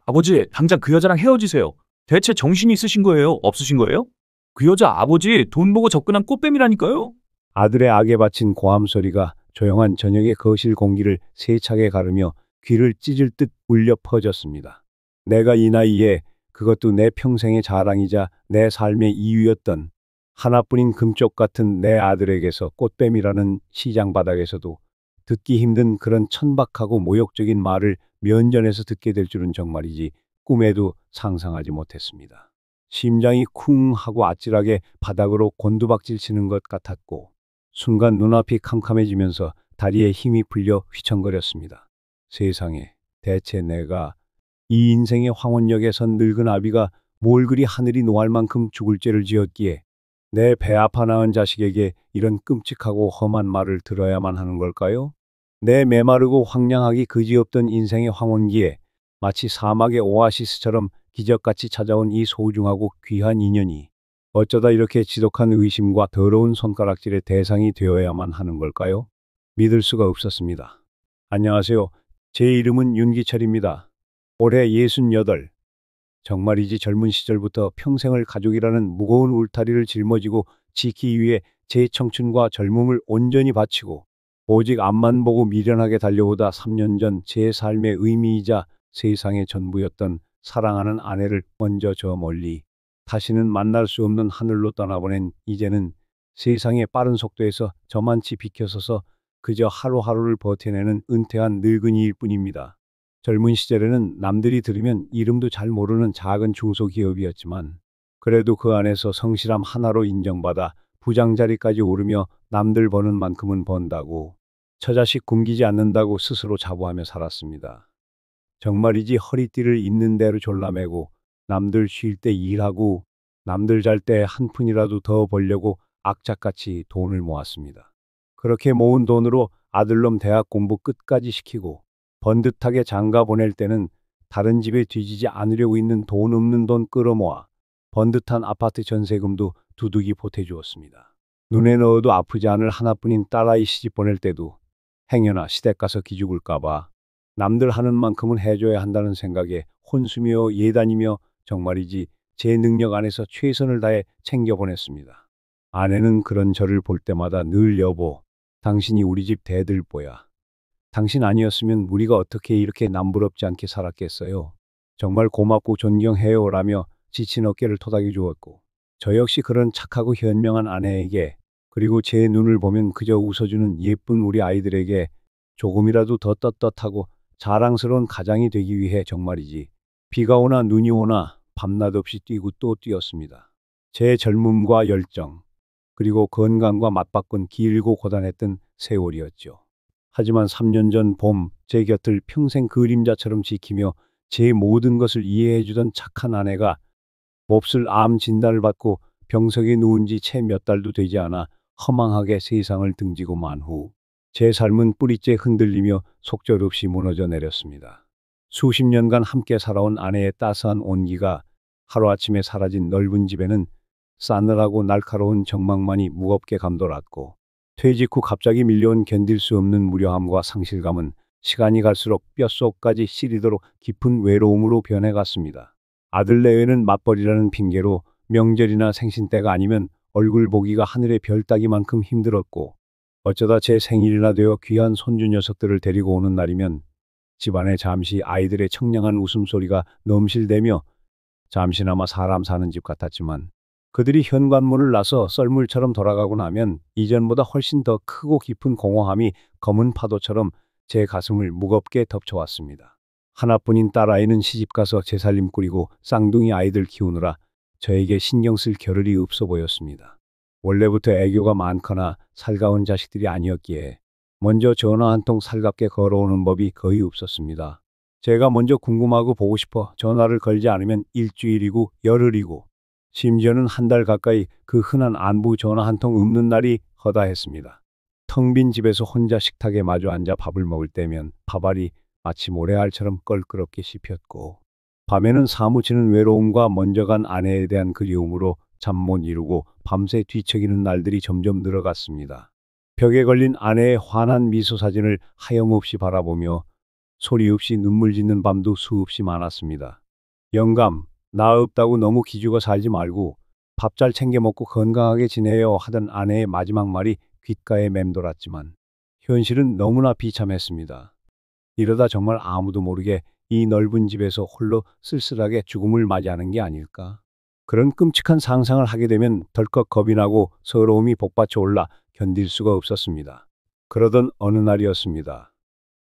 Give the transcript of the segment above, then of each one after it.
아버지, 당장 그 여자랑 헤어지세요. 대체 정신이 있으신 거예요? 없으신 거예요? 그 여자 아버지 돈 보고 접근한 꽃뱀이라니까요? 아들의 악에 바친 고함 소리가 조용한 저녁의 거실 공기를 세차게 가르며 귀를 찢을 듯 울려 퍼졌습니다. 내가 이 나이에, 그것도 내 평생의 자랑이자 내 삶의 이유였던 하나뿐인 금쪽 같은 내 아들에게서 꽃뱀이라는 시장 바닥에서도 듣기 힘든 그런 천박하고 모욕적인 말을 면전에서 듣게 될 줄은 정말이지 꿈에도 상상하지 못했습니다. 심장이 쿵 하고 아찔하게 바닥으로 곤두박질 치는 것 같았고, 순간 눈앞이 캄캄해지면서 다리에 힘이 풀려 휘청거렸습니다. 세상에, 대체 내가 이 인생의 황혼역에 선 늙은 아비가 뭘 그리 하늘이 노할 만큼 죽을 죄를 지었기에 내 배 아파 낳은 자식에게 이런 끔찍하고 험한 말을 들어야만 하는 걸까요? 내 메마르고 황량하기 그지없던 인생의 황혼기에 마치 사막의 오아시스처럼 기적같이 찾아온 이 소중하고 귀한 인연이 어쩌다 이렇게 지독한 의심과 더러운 손가락질의 대상이 되어야만 하는 걸까요? 믿을 수가 없었습니다. 안녕하세요. 제 이름은 윤기철입니다. 올해 68. 정말이지 젊은 시절부터 평생을 가족이라는 무거운 울타리를 짊어지고 지키기 위해 제 청춘과 젊음을 온전히 바치고 오직 앞만 보고 미련하게 달려오다 3년 전 제 삶의 의미이자 세상의 전부였던 사랑하는 아내를 먼저 저 멀리 다시는 만날 수 없는 하늘로 떠나보낸 이제는 세상의 빠른 속도에서 저만치 비켜서서 그저 하루하루를 버텨내는 은퇴한 늙은이일 뿐입니다. 젊은 시절에는 남들이 들으면 이름도 잘 모르는 작은 중소기업이었지만 그래도 그 안에서 성실함 하나로 인정받아 부장 자리까지 오르며 남들 버는 만큼은 번다고, 처자식 굶기지 않는다고 스스로 자부하며 살았습니다. 정말이지 허리띠를 있는 대로 졸라매고 남들 쉴 때 일하고 남들 잘 때 한 푼이라도 더 벌려고 악착같이 돈을 모았습니다. 그렇게 모은 돈으로 아들놈 대학 공부 끝까지 시키고 번듯하게 장가 보낼 때는 다른 집에 뒤지지 않으려고 있는 돈 없는 돈 끌어모아 번듯한 아파트 전세금도 두둑이 보태주었습니다. 눈에 넣어도 아프지 않을 하나뿐인 딸아이 시집 보낼 때도 행여나 시댁 가서 기죽을까봐 남들 하는 만큼은 해줘야 한다는 생각에 혼수며 예단이며 정말이지 제 능력 안에서 최선을 다해 챙겨보냈습니다. 아내는 그런 저를 볼 때마다 늘 여보, 당신이 우리 집 대들보야. 당신 아니었으면 우리가 어떻게 이렇게 남부럽지 않게 살았겠어요. 정말 고맙고 존경해요 라며 지친 어깨를 토닥여 주었고, 저 역시 그런 착하고 현명한 아내에게, 그리고 제 눈을 보면 그저 웃어주는 예쁜 우리 아이들에게 조금이라도 더 떳떳하고 자랑스러운 가장이 되기 위해 정말이지 비가 오나 눈이 오나 밤낮 없이 뛰고 또 뛰었습니다. 제 젊음과 열정, 그리고 건강과 맞바꾼 길고 고단했던 세월이었죠. 하지만 3년 전 봄, 제 곁을 평생 그림자처럼 지키며 제 모든 것을 이해해주던 착한 아내가 몹쓸 암 진단을 받고 병석에 누운 지 채 몇 달도 되지 않아 허망하게 세상을 등지고 만 후, 제 삶은 뿌리째 흔들리며 속절없이 무너져 내렸습니다. 수십 년간 함께 살아온 아내의 따스한 온기가 하루아침에 사라진 넓은 집에는 싸늘하고 날카로운 정막만이 무겁게 감돌았고, 퇴직 후 갑자기 밀려온 견딜 수 없는 무료함과 상실감은 시간이 갈수록 뼛속까지 시리도록 깊은 외로움으로 변해갔습니다. 아들 내외는 맞벌이라는 핑계로 명절이나 생신 때가 아니면 얼굴 보기가 하늘의 별 따기만큼 힘들었고, 어쩌다 제 생일이나 되어 귀한 손주 녀석들을 데리고 오는 날이면 집안에 잠시 아이들의 청량한 웃음소리가 넘실대며 잠시나마 사람 사는 집 같았지만, 그들이 현관문을 나서 썰물처럼 돌아가고 나면 이전보다 훨씬 더 크고 깊은 공허함이 검은 파도처럼 제 가슴을 무겁게 덮쳐왔습니다. 하나뿐인 딸아이는 시집가서 제 살림 꾸리고 쌍둥이 아이들 키우느라 저에게 신경 쓸 겨를이 없어 보였습니다. 원래부터 애교가 많거나 살가운 자식들이 아니었기에 먼저 전화 한 통 살갑게 걸어오는 법이 거의 없었습니다. 제가 먼저 궁금하고 보고 싶어 전화를 걸지 않으면 일주일이고 열흘이고 심지어는 한 달 가까이 그 흔한 안부 전화 한 통 없는 날이 허다했습니다. 텅 빈 집에서 혼자 식탁에 마주 앉아 밥을 먹을 때면 밥알이 마치 모래알처럼 껄끄럽게 씹혔고, 밤에는 사무치는 외로움과 먼저 간 아내에 대한 그리움으로 잠 못 이루고 밤새 뒤척이는 날들이 점점 늘어갔습니다. 벽에 걸린 아내의 환한 미소 사진을 하염없이 바라보며 소리 없이 눈물 짓는 밤도 수없이 많았습니다. 영감, 나 없다고 너무 기죽어 살지 말고 밥 잘 챙겨 먹고 건강하게 지내요 하던 아내의 마지막 말이 귓가에 맴돌았지만 현실은 너무나 비참했습니다. 이러다 정말 아무도 모르게 이 넓은 집에서 홀로 쓸쓸하게 죽음을 맞이하는 게 아닐까? 그런 끔찍한 상상을 하게 되면 덜컥 겁이 나고 서러움이 복받쳐 올라 견딜 수가 없었습니다. 그러던 어느 날이었습니다.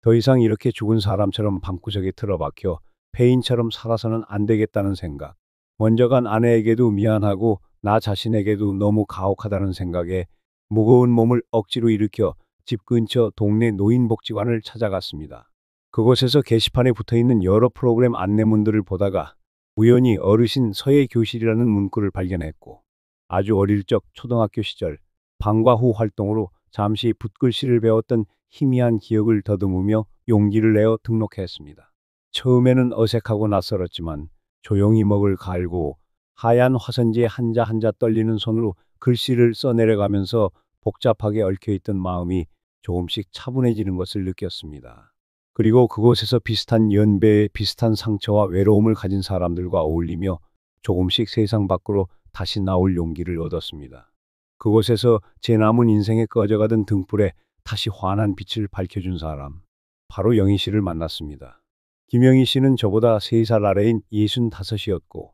더 이상 이렇게 죽은 사람처럼 방구석에 틀어박혀 폐인처럼 살아서는 안 되겠다는 생각. 먼저 간 아내에게도 미안하고 나 자신에게도 너무 가혹하다는 생각에 무거운 몸을 억지로 일으켜 집 근처 동네 노인복지관을 찾아갔습니다. 그곳에서 게시판에 붙어있는 여러 프로그램 안내문들을 보다가 우연히 어르신 서예 교실이라는 문구를 발견했고 아주 어릴 적 초등학교 시절 방과 후 활동으로 잠시 붓글씨를 배웠던 희미한 기억을 더듬으며 용기를 내어 등록했습니다. 처음에는 어색하고 낯설었지만 조용히 먹을 갈고 하얀 화선지에 한자 한자 떨리는 손으로 글씨를 써내려가면서 복잡하게 얽혀있던 마음이 조금씩 차분해지는 것을 느꼈습니다. 그리고 그곳에서 비슷한 연배에 비슷한 상처와 외로움을 가진 사람들과 어울리며 조금씩 세상 밖으로 다시 나올 용기를 얻었습니다. 그곳에서 제 남은 인생에 꺼져가던 등불에 다시 환한 빛을 밝혀준 사람, 바로 영희 씨를 만났습니다. 김영희 씨는 저보다 3살 아래인 65이었고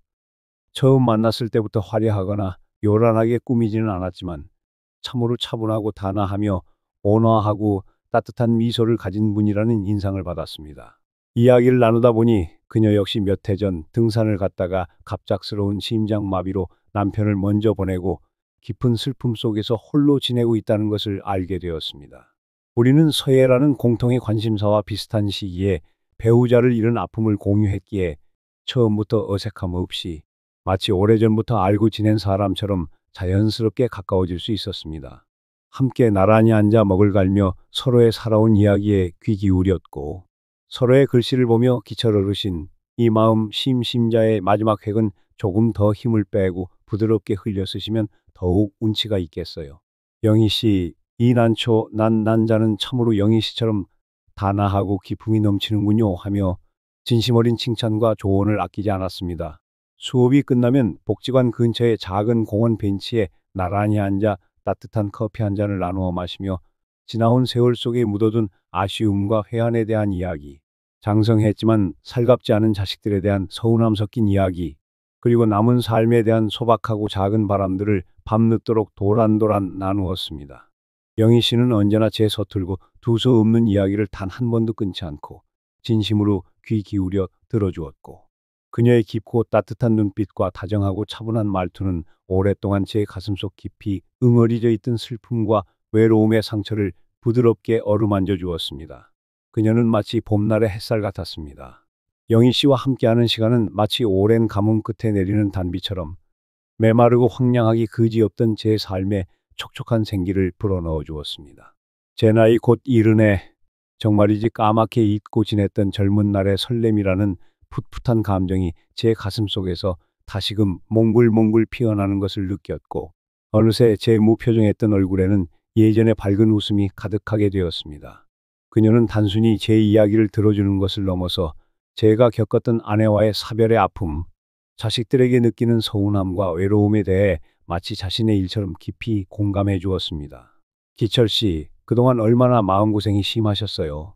처음 만났을 때부터 화려하거나 요란하게 꾸미지는 않았지만 참으로 차분하고 단아하며 온화하고 따뜻한 미소를 가진 분이라는 인상을 받았습니다. 이야기를 나누다 보니 그녀 역시 몇 해 전 등산을 갔다가 갑작스러운 심장마비로 남편을 먼저 보내고 깊은 슬픔 속에서 홀로 지내고 있다는 것을 알게 되었습니다. 우리는 서예라는 공통의 관심사와 비슷한 시기에 배우자를 잃은 아픔을 공유했기에 처음부터 어색함 없이 마치 오래전부터 알고 지낸 사람처럼 자연스럽게 가까워질 수 있었습니다. 함께 나란히 앉아 먹을 갈며 서로의 살아온 이야기에 귀 기울였고 서로의 글씨를 보며 기철 어르신 이 마음 심심자의 마지막 획은 조금 더 힘을 빼고 부드럽게 흘려 쓰시면 더욱 운치가 있겠어요. 영희 씨, 이 난초 난자는 참으로 영희 씨처럼 단아하고 기품이 넘치는군요 하며 진심 어린 칭찬과 조언을 아끼지 않았습니다. 수업이 끝나면 복지관 근처의 작은 공원 벤치에 나란히 앉아 따뜻한 커피 한 잔을 나누어 마시며 지나온 세월 속에 묻어둔 아쉬움과 회한에 대한 이야기, 장성했지만 살갑지 않은 자식들에 대한 서운함 섞인 이야기, 그리고 남은 삶에 대한 소박하고 작은 바람들을 밤늦도록 도란도란 나누었습니다. 영희 씨는 언제나 제 서툴고 두서없는 이야기를 단 한 번도 끊지 않고 진심으로 귀 기울여 들어주었고 그녀의 깊고 따뜻한 눈빛과 다정하고 차분한 말투는 오랫동안 제 가슴속 깊이 응어리져 있던 슬픔과 외로움의 상처를 부드럽게 어루만져 주었습니다. 그녀는 마치 봄날의 햇살 같았습니다. 영희 씨와 함께하는 시간은 마치 오랜 가뭄 끝에 내리는 단비처럼 메마르고 황량하기 그지없던 제 삶에 촉촉한 생기를 불어넣어 주었습니다. 제 나이 곧 70에 정말이지 까맣게 잊고 지냈던 젊은 날의 설렘이라는 풋풋한 감정이 제 가슴 속에서 다시금 몽글몽글 피어나는 것을 느꼈고 어느새 제 무표정했던 얼굴에는 예전의 밝은 웃음이 가득하게 되었습니다. 그녀는 단순히 제 이야기를 들어주는 것을 넘어서 제가 겪었던 아내와의 사별의 아픔, 자식들에게 느끼는 서운함과 외로움에 대해 마치 자신의 일처럼 깊이 공감해 주었습니다. 기철 씨, 그동안 얼마나 마음고생이 심하셨어요.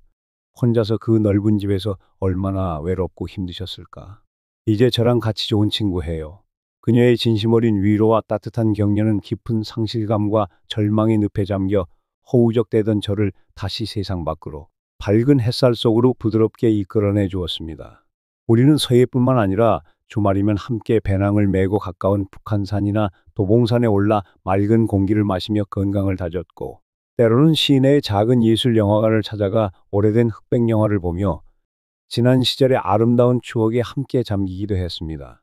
혼자서 그 넓은 집에서 얼마나 외롭고 힘드셨을까. 이제 저랑 같이 좋은 친구 해요. 그녀의 진심 어린 위로와 따뜻한 격려는 깊은 상실감과 절망의 늪에 잠겨 허우적대던 저를 다시 세상 밖으로 밝은 햇살 속으로 부드럽게 이끌어내 주었습니다. 우리는 서예뿐만 아니라 주말이면 함께 배낭을 메고 가까운 북한산이나 도봉산에 올라 맑은 공기를 마시며 건강을 다졌고 때로는 시내의 작은 예술 영화관을 찾아가 오래된 흑백 영화를 보며 지난 시절의 아름다운 추억에 함께 잠기기도 했습니다.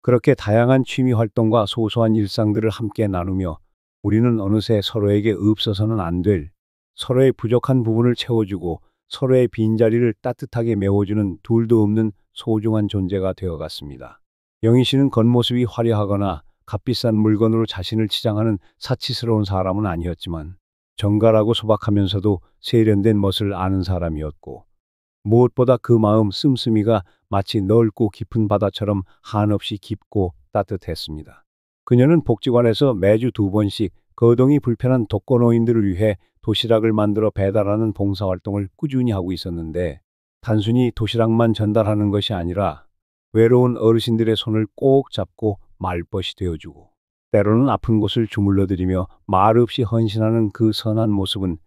그렇게 다양한 취미 활동과 소소한 일상들을 함께 나누며 우리는 어느새 서로에게 없어서는 안 될, 서로의 부족한 부분을 채워주고 서로의 빈자리를 따뜻하게 메워주는 둘도 없는 소중한 존재가 되어갔습니다. 영희 씨는 겉모습이 화려하거나 값비싼 물건으로 자신을 치장하는 사치스러운 사람은 아니었지만 정갈하고 소박하면서도 세련된 멋을 아는 사람이었고 무엇보다 그 마음 씀씀이가 마치 넓고 깊은 바다처럼 한없이 깊고 따뜻했습니다. 그녀는 복지관에서 매주 2번씩 거동이 불편한 독거노인들을 위해 도시락을 만들어 배달하는 봉사활동을 꾸준히 하고 있었는데, 단순히 도시락만 전달하는 것이 아니라 외로운 어르신들의 손을 꼭 잡고 말벗이 되어주고 때로는 아픈 곳을 주물러드리며 말없이 헌신하는 그 선한 모습은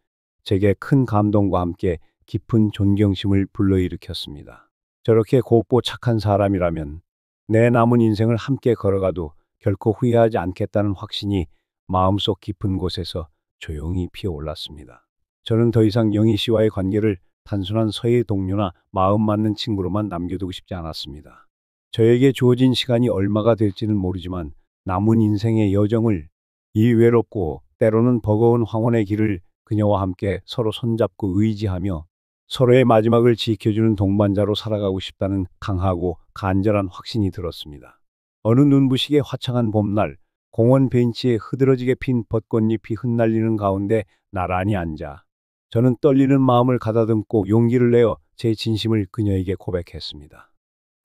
제게 큰 감동과 함께 깊은 존경심을 불러일으켰습니다. 저렇게 곱고 착한 사람이라면 내 남은 인생을 함께 걸어가도 결코 후회하지 않겠다는 확신이 마음속 깊은 곳에서 조용히 피어올랐습니다. 저는 더 이상 영희 씨와의 관계를 단순한 서해 동료나 마음 맞는 친구로만 남겨두고 싶지 않았습니다. 저에게 주어진 시간이 얼마가 될지는 모르지만 남은 인생의 여정을, 이 외롭고 때로는 버거운 황혼의 길을 그녀와 함께 서로 손잡고 의지하며 서로의 마지막을 지켜주는 동반자로 살아가고 싶다는 강하고 간절한 확신이 들었습니다. 어느 눈부시게 화창한 봄날, 공원 벤치에 흐드러지게 핀 벚꽃잎이 흩날리는 가운데 나란히 앉아 저는 떨리는 마음을 가다듬고 용기를 내어 제 진심을 그녀에게 고백했습니다.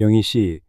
영희 씨,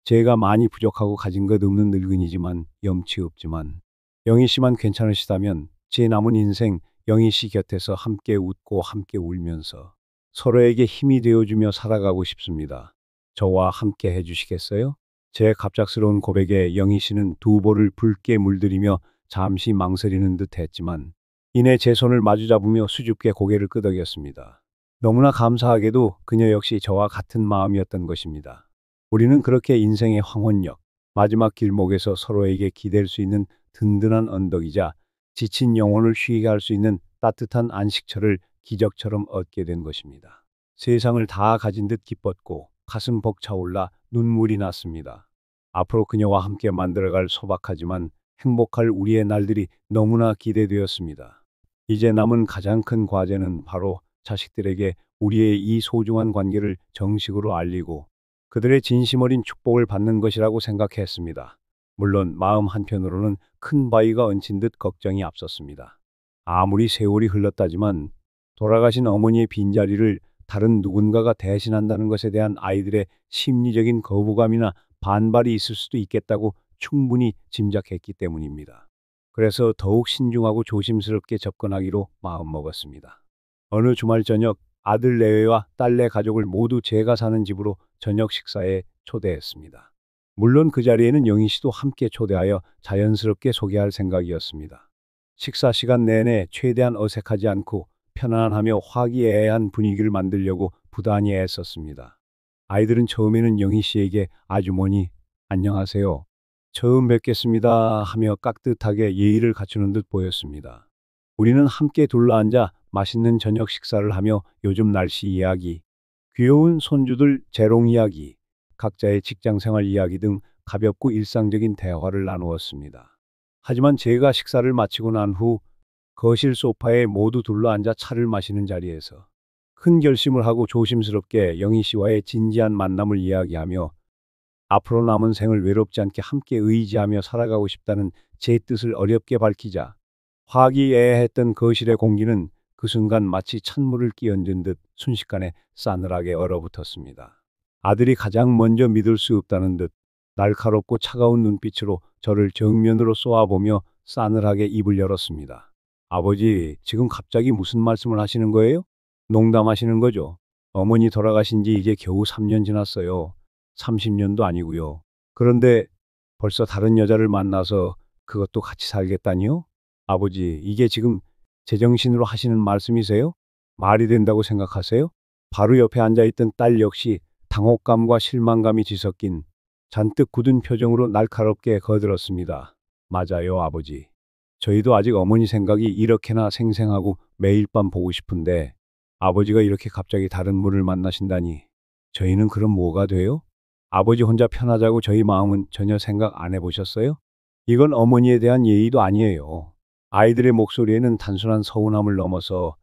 제가 많이 부족하고 가진 것 없는 늙은이지만 염치 없지만 영희 씨만 괜찮으시다면 제 남은 인생 영희 씨 곁에서 함께 웃고 함께 울면서 서로에게 힘이 되어주며 살아가고 싶습니다. 저와 함께 해주시겠어요? 제 갑작스러운 고백에 영희 씨는 두 볼을 붉게 물들이며 잠시 망설이는 듯 했지만 이내 제 손을 마주잡으며 수줍게 고개를 끄덕였습니다. 너무나 감사하게도 그녀 역시 저와 같은 마음이었던 것입니다. 우리는 그렇게 인생의 황혼역, 마지막 길목에서 서로에게 기댈 수 있는 든든한 언덕이자 지친 영혼을 쉬게 할 수 있는 따뜻한 안식처를 기적처럼 얻게 된 것입니다. 세상을 다 가진 듯 기뻤고 가슴 벅차올라 눈물이 났습니다. 앞으로 그녀와 함께 만들어갈 소박하지만 행복할 우리의 날들이 너무나 기대되었습니다. 이제 남은 가장 큰 과제는 바로 자식들에게 우리의 이 소중한 관계를 정식으로 알리고 그들의 진심 어린 축복을 받는 것이라고 생각했습니다. 물론 마음 한편으로는 큰 바위가 얹힌 듯 걱정이 앞섰습니다. 아무리 세월이 흘렀다지만 돌아가신 어머니의 빈자리를 다른 누군가가 대신한다는 것에 대한 아이들의 심리적인 거부감이나 반발이 있을 수도 있겠다고 충분히 짐작했기 때문입니다. 그래서 더욱 신중하고 조심스럽게 접근하기로 마음먹었습니다. 어느 주말 저녁, 아들 내외와 딸내 가족을 모두 제가 사는 집으로 저녁 식사에 초대했습니다. 물론 그 자리에는 영희 씨도 함께 초대하여 자연스럽게 소개할 생각이었습니다. 식사 시간 내내 최대한 어색하지 않고 편안하며 화기애애한 분위기를 만들려고 부단히 애썼습니다. 아이들은 처음에는 영희 씨에게 아주머니, 안녕하세요. 처음 뵙겠습니다 하며 깍듯하게 예의를 갖추는 듯 보였습니다. 우리는 함께 둘러앉아 맛있는 저녁 식사를 하며 요즘 날씨 이야기, 귀여운 손주들 재롱 이야기, 각자의 직장생활 이야기 등 가볍고 일상적인 대화를 나누었습니다. 하지만 제가 식사를 마치고 난 후 거실 소파에 모두 둘러앉아 차를 마시는 자리에서 큰 결심을 하고 조심스럽게 영희 씨와의 진지한 만남을 이야기하며 앞으로 남은 생을 외롭지 않게 함께 의지하며 살아가고 싶다는 제 뜻을 어렵게 밝히자 화기애애했던 거실의 공기는 그 순간 마치 찬물을 끼얹은 듯 순식간에 싸늘하게 얼어붙었습니다. 아들이 가장 먼저 믿을 수 없다는 듯 날카롭고 차가운 눈빛으로 저를 정면으로 쏘아보며 싸늘하게 입을 열었습니다. 아버지, 지금 갑자기 무슨 말씀을 하시는 거예요? 농담하시는 거죠? 어머니 돌아가신 지 이제 겨우 3년 지났어요. 30년도 아니고요. 그런데 벌써 다른 여자를 만나서 그것도 같이 살겠다니요? 아버지, 이게 지금 제정신으로 하시는 말씀이세요? 말이 된다고 생각하세요? 바로 옆에 앉아있던 딸 역시 당혹감과 실망감이 뒤섞인 잔뜩 굳은 표정으로 날카롭게 거들었습니다. 맞아요, 아버지. 저희도 아직 어머니 생각이 이렇게나 생생하고 매일 밤 보고 싶은데 아버지가 이렇게 갑자기 다른 분을 만나신다니 저희는 그럼 뭐가 돼요? 아버지 혼자 편하자고 저희 마음은 전혀 생각 안 해보셨어요? 이건 어머니에 대한 예의도 아니에요. 아이들의 목소리에는 단순한 서운함을 넘어서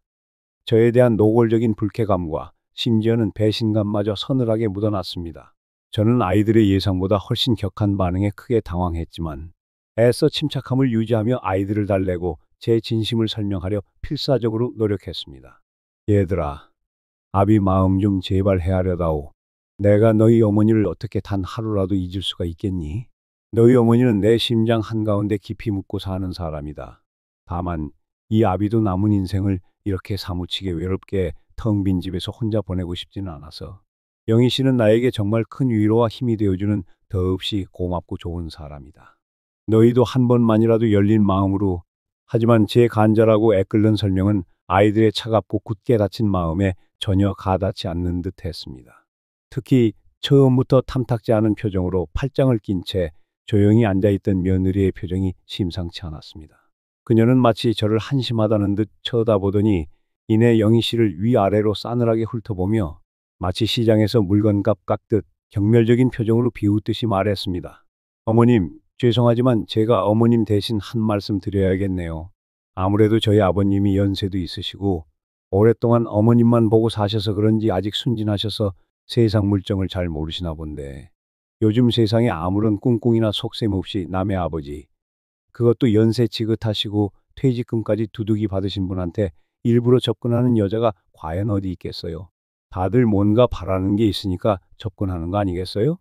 저에 대한 노골적인 불쾌감과 심지어는 배신감마저 서늘하게 묻어났습니다. 저는 아이들의 예상보다 훨씬 격한 반응에 크게 당황했지만 애써 침착함을 유지하며 아이들을 달래고 제 진심을 설명하려 필사적으로 노력했습니다. 얘들아, 아비 마음 좀 제발 헤아려다오. 내가 너희 어머니를 어떻게 단 하루라도 잊을 수가 있겠니? 너희 어머니는 내 심장 한가운데 깊이 묻고 사는 사람이다. 다만 이 아비도 남은 인생을 이렇게 사무치게 외롭게 텅 빈 집에서 혼자 보내고 싶지는 않아서. 영희 씨는 나에게 정말 큰 위로와 힘이 되어주는 더없이 고맙고 좋은 사람이다. 너희도 한 번만이라도 열린 마음으로. 하지만 제 간절하고 애끓는 설명은 아이들의 차갑고 굳게 닫힌 마음에 전혀 가닿지 않는 듯 했습니다. 특히 처음부터 탐탁지 않은 표정으로 팔짱을 낀 채 조용히 앉아있던 며느리의 표정이 심상치 않았습니다. 그녀는 마치 저를 한심하다는 듯 쳐다보더니 이내 영희 씨를 위아래로 싸늘하게 훑어보며 마치 시장에서 물건값 깎듯 경멸적인 표정으로 비웃듯이 말했습니다. 어머님, 죄송하지만 제가 어머님 대신 한 말씀 드려야겠네요. 아무래도 저희 아버님이 연세도 있으시고 오랫동안 어머님만 보고 사셔서 그런지 아직 순진하셔서 세상 물정을 잘 모르시나 본데 요즘 세상에 아무런 꿍꿍이나 속셈 없이 남의 아버지, 그것도 연세 지긋하시고 퇴직금까지 두둑이 받으신 분한테 일부러 접근하는 여자가 과연 어디 있겠어요? 다들 뭔가 바라는 게 있으니까 접근하는 거 아니겠어요?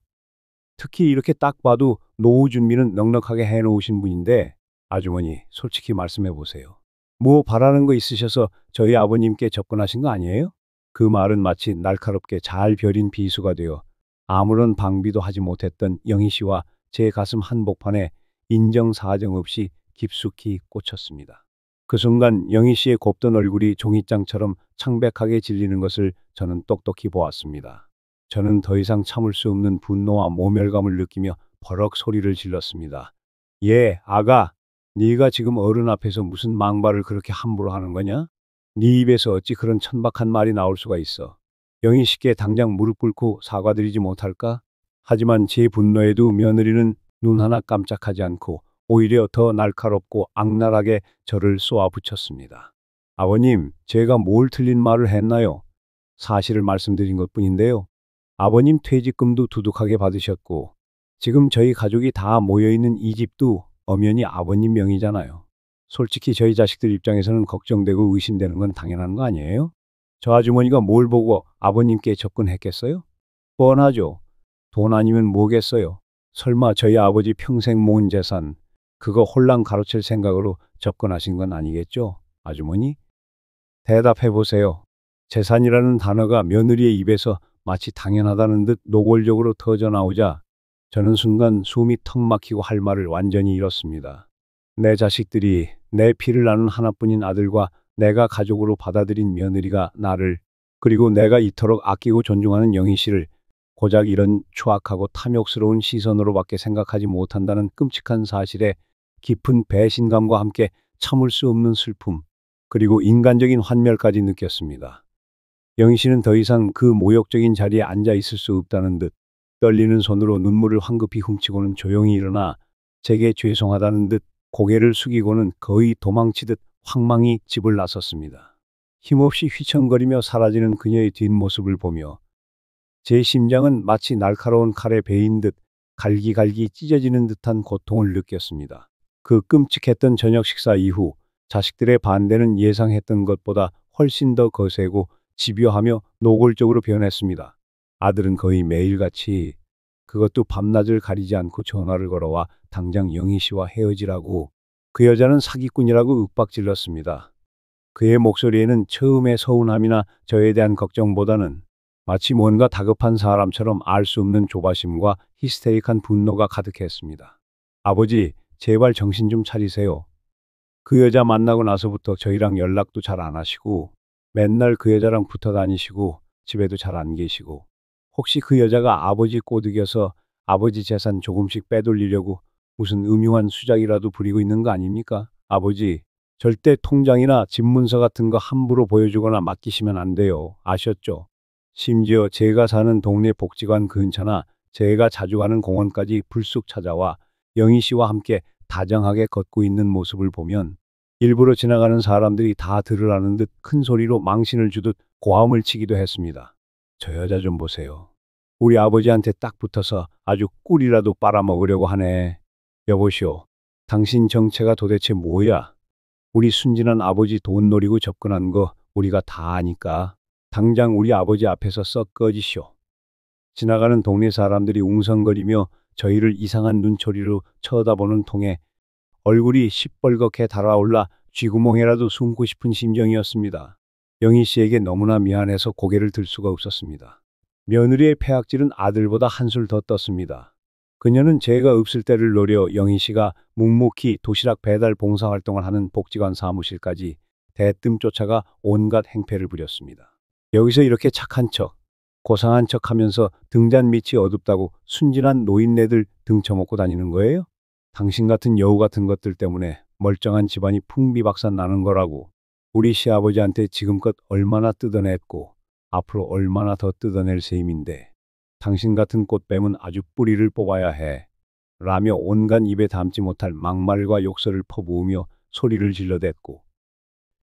특히 이렇게 딱 봐도 노후 준비는 넉넉하게 해놓으신 분인데 아주머니 솔직히 말씀해 보세요. 뭐 바라는 거 있으셔서 저희 아버님께 접근하신 거 아니에요? 그 말은 마치 날카롭게 잘 벼린 비수가 되어 아무런 방비도 하지 못했던 영희 씨와 제 가슴 한복판에 인정사정 없이 깊숙이 꽂혔습니다. 그 순간 영희 씨의 곱던 얼굴이 종이장처럼 창백하게 질리는 것을 저는 똑똑히 보았습니다. 저는 더 이상 참을 수 없는 분노와 모멸감을 느끼며 버럭 소리를 질렀습니다. 예, 아가, 네가 지금 어른 앞에서 무슨 망발을 그렇게 함부로 하는 거냐? 네 입에서 어찌 그런 천박한 말이 나올 수가 있어. 영희 씨께 당장 무릎 꿇고 사과드리지 못할까? 하지만 제 분노에도 며느리는 눈 하나 깜짝하지 않고 오히려 더 날카롭고 악랄하게 저를 쏘아붙였습니다. 아버님, 제가 뭘 틀린 말을 했나요? 사실을 말씀드린 것뿐인데요. 아버님 퇴직금도 두둑하게 받으셨고 지금 저희 가족이 다 모여있는 이 집도 엄연히 아버님 명의잖아요. 솔직히 저희 자식들 입장에서는 걱정되고 의심되는 건 당연한 거 아니에요? 저 아주머니가 뭘 보고 아버님께 접근했겠어요? 뻔하죠. 돈 아니면 뭐겠어요? 설마 저희 아버지 평생 모은 재산, 그거 홀랑 가로챌 생각으로 접근하신 건 아니겠죠? 아주머니? 대답해 보세요. 재산이라는 단어가 며느리의 입에서 마치 당연하다는 듯 노골적으로 터져나오자 저는 순간 숨이 턱 막히고 할 말을 완전히 잃었습니다. 내 자식들이 내 피를 나눈 하나뿐인 아들과 내가 가족으로 받아들인 며느리가 나를, 그리고 내가 이토록 아끼고 존중하는 영희 씨를 고작 이런 추악하고 탐욕스러운 시선으로밖에 생각하지 못한다는 끔찍한 사실에 깊은 배신감과 함께 참을 수 없는 슬픔, 그리고 인간적인 환멸까지 느꼈습니다. 영희 씨는 더 이상 그 모욕적인 자리에 앉아 있을 수 없다는 듯 떨리는 손으로 눈물을 황급히 훔치고는 조용히 일어나 제게 죄송하다는 듯 고개를 숙이고는 거의 도망치듯 황망히 집을 나섰습니다. 힘없이 휘청거리며 사라지는 그녀의 뒷모습을 보며 제 심장은 마치 날카로운 칼에 베인 듯 갈기갈기 찢어지는 듯한 고통을 느꼈습니다. 그 끔찍했던 저녁 식사 이후 자식들의 반대는 예상했던 것보다 훨씬 더 거세고 집요하며 노골적으로 변했습니다. 아들은 거의 매일같이, 그것도 밤낮을 가리지 않고 전화를 걸어와 당장 영희 씨와 헤어지라고, 그 여자는 사기꾼이라고 윽박질렀습니다. 그의 목소리에는 처음의 서운함이나 저에 대한 걱정보다는 마치 뭔가 다급한 사람처럼 알 수 없는 조바심과 히스테릭한 분노가 가득했습니다. 아버지, 제발 정신 좀 차리세요. 그 여자 만나고 나서부터 저희랑 연락도 잘 안 하시고 맨날 그 여자랑 붙어 다니시고 집에도 잘 안 계시고, 혹시 그 여자가 아버지 꼬드겨서 아버지 재산 조금씩 빼돌리려고 무슨 음흉한 수작이라도 부리고 있는 거 아닙니까? 아버지, 절대 통장이나 집 문서 같은 거 함부로 보여주거나 맡기시면 안 돼요. 아셨죠? 심지어 제가 사는 동네 복지관 근처나 제가 자주 가는 공원까지 불쑥 찾아와 영희 씨와 함께 다정하게 걷고 있는 모습을 보면 일부러 지나가는 사람들이 다 들으라는 듯 큰 소리로 망신을 주듯 고함을 치기도 했습니다. 저 여자 좀 보세요. 우리 아버지한테 딱 붙어서 아주 꿀이라도 빨아먹으려고 하네. 여보시오, 당신 정체가 도대체 뭐야? 우리 순진한 아버지 돈 노리고 접근한 거 우리가 다 아니까. 당장 우리 아버지 앞에서 썩 꺼지시오. 지나가는 동네 사람들이 웅성거리며 저희를 이상한 눈초리로 쳐다보는 통에 얼굴이 시뻘겋게 달아올라 쥐구멍에라도 숨고 싶은 심정이었습니다. 영희 씨에게 너무나 미안해서 고개를 들 수가 없었습니다. 며느리의 패악질은 아들보다 한술 더 떴습니다. 그녀는 제가 없을 때를 노려 영희 씨가 묵묵히 도시락 배달 봉사활동을 하는 복지관 사무실까지 대뜸 쫓아가 온갖 행패를 부렸습니다. 여기서 이렇게 착한 척, 고상한 척 하면서 등잔 밑이 어둡다고 순진한 노인네들 등쳐먹고 다니는 거예요? 당신 같은 여우 같은 것들 때문에 멀쩡한 집안이 풍비박산 나는 거라고. 우리 시아버지한테 지금껏 얼마나 뜯어냈고 앞으로 얼마나 더 뜯어낼 셈인데 당신 같은 꽃뱀은 아주 뿌리를 뽑아야 해. 라며 온갖 입에 담지 못할 막말과 욕설을 퍼부으며 소리를 질러댔고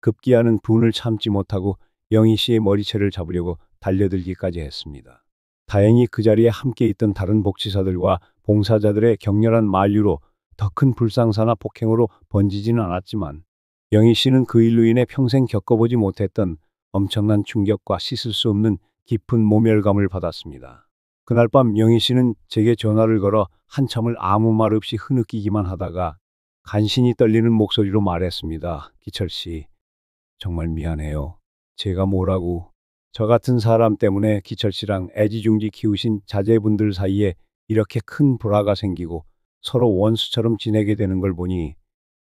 급기야는 분을 참지 못하고 영희 씨의 머리채를 잡으려고 달려들기까지 했습니다. 다행히 그 자리에 함께 있던 다른 복지사들과 봉사자들의 격렬한 만류로 더 큰 불상사나 폭행으로 번지지는 않았지만 영희 씨는 그 일로 인해 평생 겪어보지 못했던 엄청난 충격과 씻을 수 없는 깊은 모멸감을 받았습니다. 그날 밤 영희 씨는 제게 전화를 걸어 한참을 아무 말 없이 흐느끼기만 하다가 간신히 떨리는 목소리로 말했습니다. 기철 씨, 정말 미안해요. 제가 뭐라고. 저 같은 사람 때문에 기철 씨랑 애지중지 키우신 자제분들 사이에 이렇게 큰 불화가 생기고 서로 원수처럼 지내게 되는 걸 보니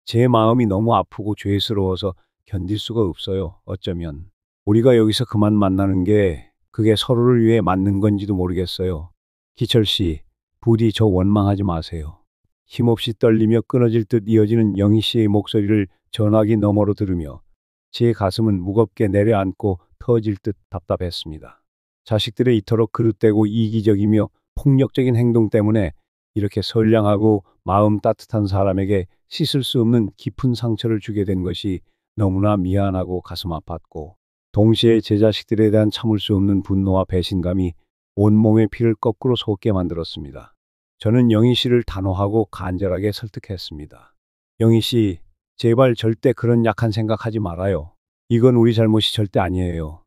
제 마음이 너무 아프고 죄스러워서 견딜 수가 없어요. 어쩌면 우리가 여기서 그만 만나는 게 그게 서로를 위해 맞는 건지도 모르겠어요. 기철 씨, 부디 저 원망하지 마세요. 힘없이 떨리며 끊어질 듯 이어지는 영희 씨의 목소리를 전화기 너머로 들으며 제 가슴은 무겁게 내려앉고 터질 듯 답답했습니다. 자식들의 이토록 그릇되고 이기적이며 폭력적인 행동 때문에 이렇게 선량하고 마음 따뜻한 사람에게 씻을 수 없는 깊은 상처를 주게 된 것이 너무나 미안하고 가슴 아팠고 동시에 제 자식들에 대한 참을 수 없는 분노와 배신감이 온몸의 피를 거꾸로 솟게 만들었습니다. 저는 영희 씨를 단호하고 간절하게 설득했습니다. 영희 씨, 제발 절대 그런 약한 생각하지 말아요. 이건 우리 잘못이 절대 아니에요.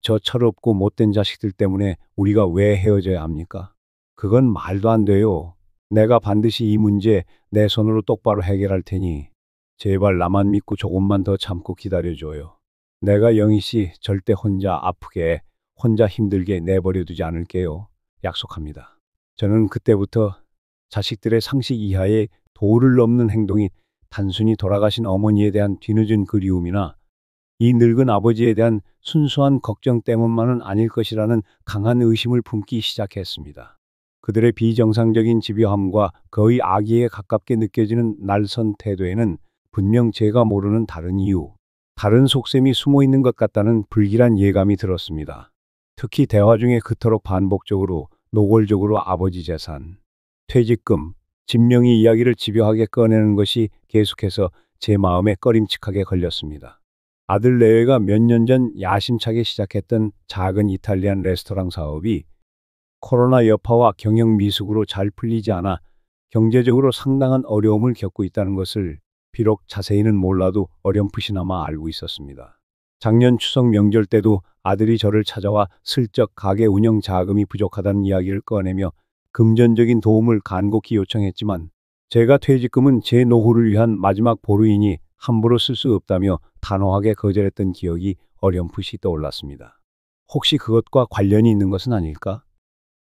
저 철없고 못된 자식들 때문에 우리가 왜 헤어져야 합니까? 그건 말도 안 돼요. 내가 반드시 이 문제 내 손으로 똑바로 해결할 테니 제발 나만 믿고 조금만 더 참고 기다려줘요. 내가 영희 씨 절대 혼자 아프게, 혼자 힘들게 내버려 두지 않을게요. 약속합니다. 저는 그때부터 자식들의 상식 이하의 도를 넘는 행동이 단순히 돌아가신 어머니에 대한 뒤늦은 그리움이나 이 늙은 아버지에 대한 순수한 걱정 때문만은 아닐 것이라는 강한 의심을 품기 시작했습니다. 그들의 비정상적인 집요함과 거의 악의에 가깝게 느껴지는 날선 태도에는 분명 제가 모르는 다른 이유, 다른 속셈이 숨어 있는 것 같다는 불길한 예감이 들었습니다. 특히 대화 중에 그토록 반복적으로 노골적으로 아버지 재산, 퇴직금, 진명의 이야기를 집요하게 꺼내는 것이 계속해서 제 마음에 꺼림칙하게 걸렸습니다. 아들 내외가 몇 년 전 야심차게 시작했던 작은 이탈리안 레스토랑 사업이 코로나 여파와 경영 미숙으로 잘 풀리지 않아 경제적으로 상당한 어려움을 겪고 있다는 것을 비록 자세히는 몰라도 어렴풋이나마 알고 있었습니다. 작년 추석 명절 때도 아들이 저를 찾아와 슬쩍 가게 운영 자금이 부족하다는 이야기를 꺼내며 금전적인 도움을 간곡히 요청했지만 제가 퇴직금은 제 노후를 위한 마지막 보루이니 함부로 쓸 수 없다며 단호하게 거절했던 기억이 어렴풋이 떠올랐습니다. 혹시 그것과 관련이 있는 것은 아닐까?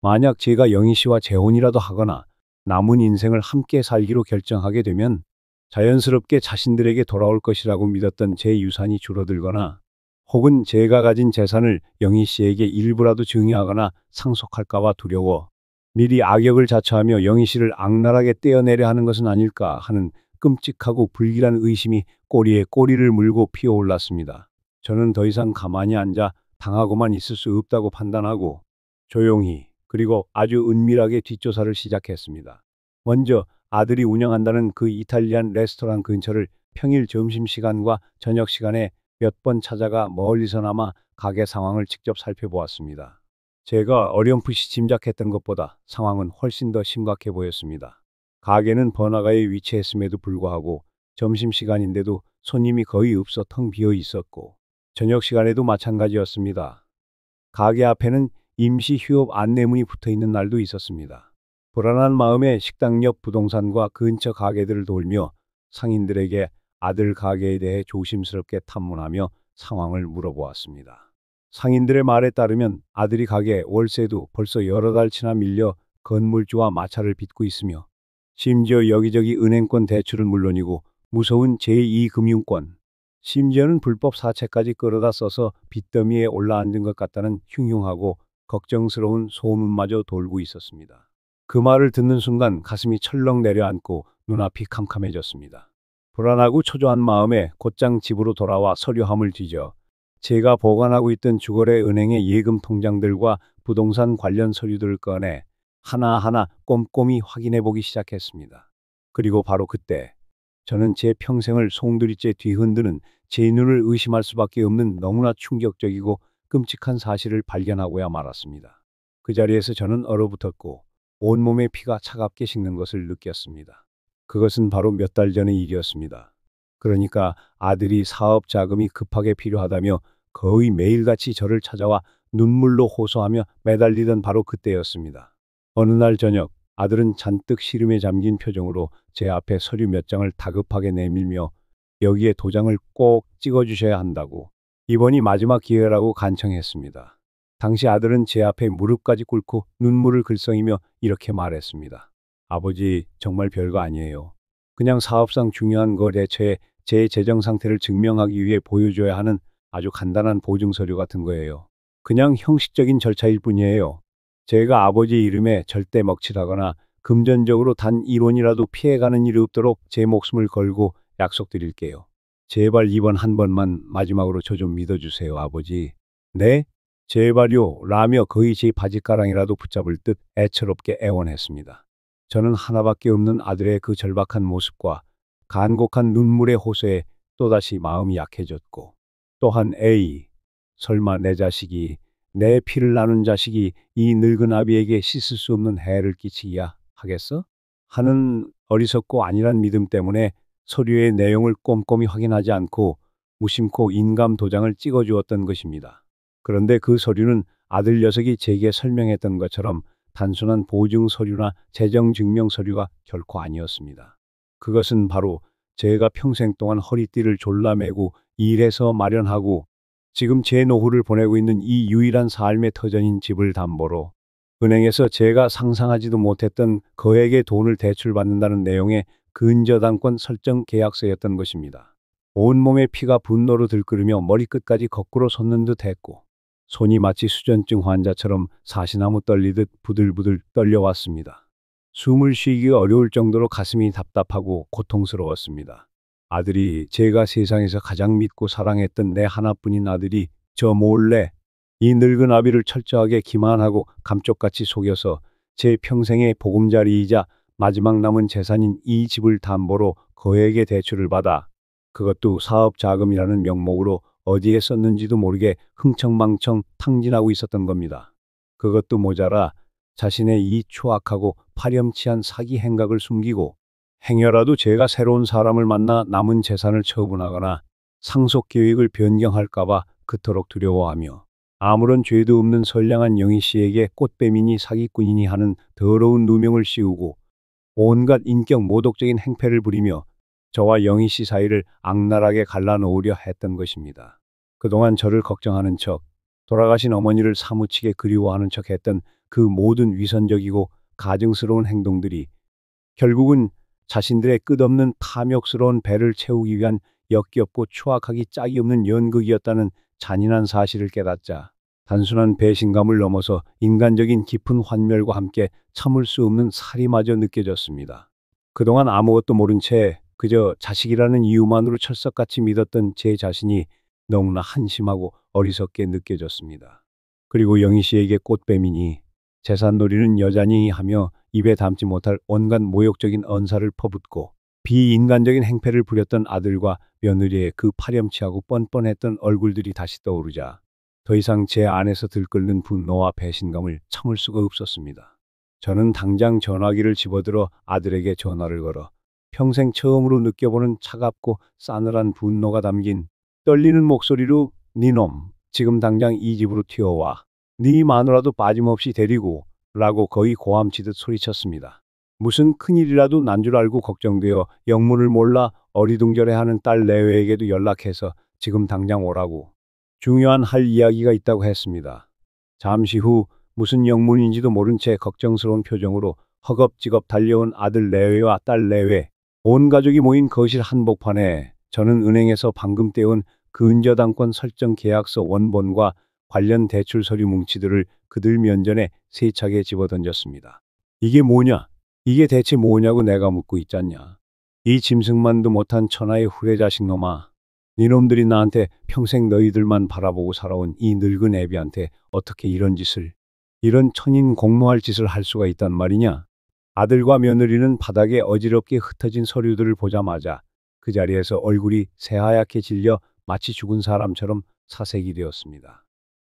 만약 제가 영희 씨와 재혼이라도 하거나 남은 인생을 함께 살기로 결정하게 되면 자연스럽게 자신들에게 돌아올 것이라고 믿었던 제 유산이 줄어들거나 혹은 제가 가진 재산을 영희 씨에게 일부라도 증여하거나 상속할까봐 두려워 미리 악역을 자처하며 영희 씨를 악랄하게 떼어내려 하는 것은 아닐까 하는 끔찍하고 불길한 의심이 꼬리에 꼬리를 물고 피어올랐습니다. 저는 더 이상 가만히 앉아 당하고만 있을 수 없다고 판단하고 조용히 그리고 아주 은밀하게 뒷조사를 시작했습니다. 먼저 아들이 운영한다는 그 이탈리안 레스토랑 근처를 평일 점심시간과 저녁시간에 몇 번 찾아가 멀리서나마 가게 상황을 직접 살펴보았습니다. 제가 어렴풋이 짐작했던 것보다 상황은 훨씬 더 심각해 보였습니다. 가게는 번화가에 위치했음에도 불구하고 점심시간인데도 손님이 거의 없어 텅 비어 있었고 저녁 시간에도 마찬가지였습니다. 가게 앞에는 임시 휴업 안내문이 붙어 있는 날도 있었습니다. 불안한 마음에 식당 옆 부동산과 근처 가게들을 돌며 상인들에게 아들 가게에 대해 조심스럽게 탐문하며 상황을 물어보았습니다. 상인들의 말에 따르면 아들이 가게 월세도 벌써 여러 달치나 밀려 건물주와 마찰을 빚고 있으며 심지어 여기저기 은행권 대출은 물론이고 무서운 제2금융권, 심지어는 불법 사채까지 끌어다 써서 빚더미에 올라앉은 것 같다는 흉흉하고 걱정스러운 소문마저 돌고 있었습니다. 그 말을 듣는 순간 가슴이 철렁 내려앉고 눈앞이 캄캄해졌습니다. 불안하고 초조한 마음에 곧장 집으로 돌아와 서류함을 뒤져 제가 보관하고 있던 주거래 은행의 예금 통장들과 부동산 관련 서류들을 꺼내 하나하나 꼼꼼히 확인해 보기 시작했습니다. 그리고 바로 그때 저는 제 평생을 송두리째 뒤흔드는 제 눈을 의심할 수밖에 없는 너무나 충격적이고 끔찍한 사실을 발견하고야 말았습니다. 그 자리에서 저는 얼어붙었고 온몸의 피가 차갑게 식는 것을 느꼈습니다. 그것은 바로 몇 달 전의 일이었습니다. 그러니까 아들이 사업 자금이 급하게 필요하다며 거의 매일같이 저를 찾아와 눈물로 호소하며 매달리던 바로 그때였습니다. 어느 날 저녁 아들은 잔뜩 시름에 잠긴 표정으로 제 앞에 서류 몇 장을 다급하게 내밀며 여기에 도장을 꼭 찍어주셔야 한다고 이번이 마지막 기회라고 간청했습니다. 당시 아들은 제 앞에 무릎까지 꿇고 눈물을 글썽이며 이렇게 말했습니다. 아버지, 정말 별거 아니에요. 그냥 사업상 중요한 거래처에 제 재정 상태를 증명하기 위해 보여줘야 하는 아주 간단한 보증 서류 같은 거예요. 그냥 형식적인 절차일 뿐이에요. 제가 아버지 이름에 절대 먹칠하거나 금전적으로 단 1원이라도 피해가는 일이 없도록 제 목숨을 걸고 약속드릴게요. 제발 이번 한 번만 마지막으로 저 좀 믿어주세요, 아버지. 네? 제발요, 라며 거의 제 바짓가랑이라도 붙잡을 듯 애처롭게 애원했습니다. 저는 하나밖에 없는 아들의 그 절박한 모습과 간곡한 눈물의 호소에 또다시 마음이 약해졌고, 또한 에이, 설마 내 자식이, 내 피를 나눈 자식이 이 늙은 아비에게 씻을 수 없는 해를 끼치기야 하겠어? 하는 어리석고 안일한 믿음 때문에 서류의 내용을 꼼꼼히 확인하지 않고 무심코 인감 도장을 찍어주었던 것입니다. 그런데 그 서류는 아들 녀석이 제게 설명했던 것처럼 단순한 보증 서류나 재정 증명 서류가 결코 아니었습니다. 그것은 바로 제가 평생 동안 허리띠를 졸라매고 일해서 마련하고 지금 제 노후를 보내고 있는 이 유일한 삶의 터전인 집을 담보로 은행에서 제가 상상하지도 못했던 거액의 돈을 대출받는다는 내용의 근저당권 설정 계약서였던 것입니다. 온몸의 피가 분노로 들끓으며 머리끝까지 거꾸로 솟는 듯 했고 손이 마치 수전증 환자처럼 사시나무 떨리듯 부들부들 떨려왔습니다. 숨을 쉬기 어려울 정도로 가슴이 답답하고 고통스러웠습니다. 아들이, 제가 세상에서 가장 믿고 사랑했던 내 하나뿐인 아들이 저 몰래 이 늙은 아비를 철저하게 기만하고 감쪽같이 속여서 제 평생의 보금자리이자 마지막 남은 재산인 이 집을 담보로 거액의 대출을 받아 그것도 사업 자금이라는 명목으로 어디에 썼는지도 모르게 흥청망청 탕진하고 있었던 겁니다. 그것도 모자라 자신의 이 추악하고 파렴치한 사기 행각을 숨기고 행여라도 제가 새로운 사람을 만나 남은 재산을 처분하거나 상속 계획을 변경할까봐 그토록 두려워하며 아무런 죄도 없는 선량한 영희 씨에게 꽃뱀이니 사기꾼이니 하는 더러운 누명을 씌우고 온갖 인격 모독적인 행패를 부리며 저와 영희 씨 사이를 악랄하게 갈라놓으려 했던 것입니다. 그동안 저를 걱정하는 척, 돌아가신 어머니를 사무치게 그리워하는 척 했던 그 모든 위선적이고 가증스러운 행동들이 결국은 자신들의 끝없는 탐욕스러운 배를 채우기 위한 역겹고 추악하기 짝이 없는 연극이었다는 잔인한 사실을 깨닫자 단순한 배신감을 넘어서 인간적인 깊은 환멸과 함께 참을 수 없는 살이마저 느껴졌습니다. 그동안 아무것도 모른 채 그저 자식이라는 이유만으로 철석같이 믿었던 제 자신이 너무나 한심하고 어리석게 느껴졌습니다. 그리고 영희 씨에게 꽃뱀이니 재산놀이는 여자니 하며 입에 담지 못할 온갖 모욕적인 언사를 퍼붓고 비인간적인 행패를 부렸던 아들과 며느리의 그 파렴치하고 뻔뻔했던 얼굴들이 다시 떠오르자 더 이상 제 안에서 들끓는 분노와 배신감을 참을 수가 없었습니다. 저는 당장 전화기를 집어들어 아들에게 전화를 걸어 평생 처음으로 느껴보는 차갑고 싸늘한 분노가 담긴 떨리는 목소리로 니놈, 지금 당장 이 집으로 튀어와. 네 마누라도 빠짐없이 데리고 라고 거의 고함치듯 소리쳤습니다. 무슨 큰일이라도 난 줄 알고 걱정되어 영문을 몰라 어리둥절해하는 딸 내외에게도 연락해서 지금 당장 오라고 중요한 할 이야기가 있다고 했습니다. 잠시 후 무슨 영문인지도 모른 채 걱정스러운 표정으로 허겁지겁 달려온 아들 내외와 딸 내외, 온 가족이 모인 거실 한복판에 저는 은행에서 방금 떼온 근저당권 설정 계약서 원본과 관련 대출 서류 뭉치들을 그들 면전에 세차게 집어던졌습니다. 이게 뭐냐? 이게 대체 뭐냐고 내가 묻고 있잖냐. 이 짐승만도 못한 천하의 후레자식 놈아. 니놈들이 나한테 평생 너희들만 바라보고 살아온 이 늙은 애비한테 어떻게 이런 짓을, 이런 천인 공노할 짓을 할 수가 있단 말이냐. 아들과 며느리는 바닥에 어지럽게 흩어진 서류들을 보자마자 그 자리에서 얼굴이 새하얗게 질려 마치 죽은 사람처럼 사색이 되었습니다.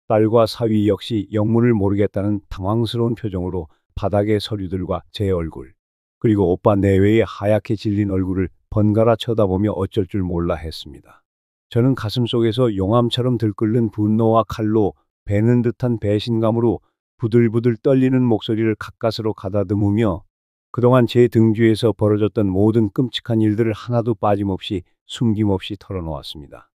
딸과 사위 역시 영문을 모르겠다는 당황스러운 표정으로 바닥의 서류들과 제 얼굴, 그리고 오빠 내외의 하얗게 질린 얼굴을 번갈아 쳐다보며 어쩔 줄 몰라 했습니다. 저는 가슴속에서 용암처럼 들끓는 분노와 칼로 베는 듯한 배신감으로 부들부들 떨리는 목소리를 가까스로 가다듬으며 그동안 제 등 뒤에서 벌어졌던 모든 끔찍한 일들을 하나도 빠짐없이 숨김없이 털어놓았습니다.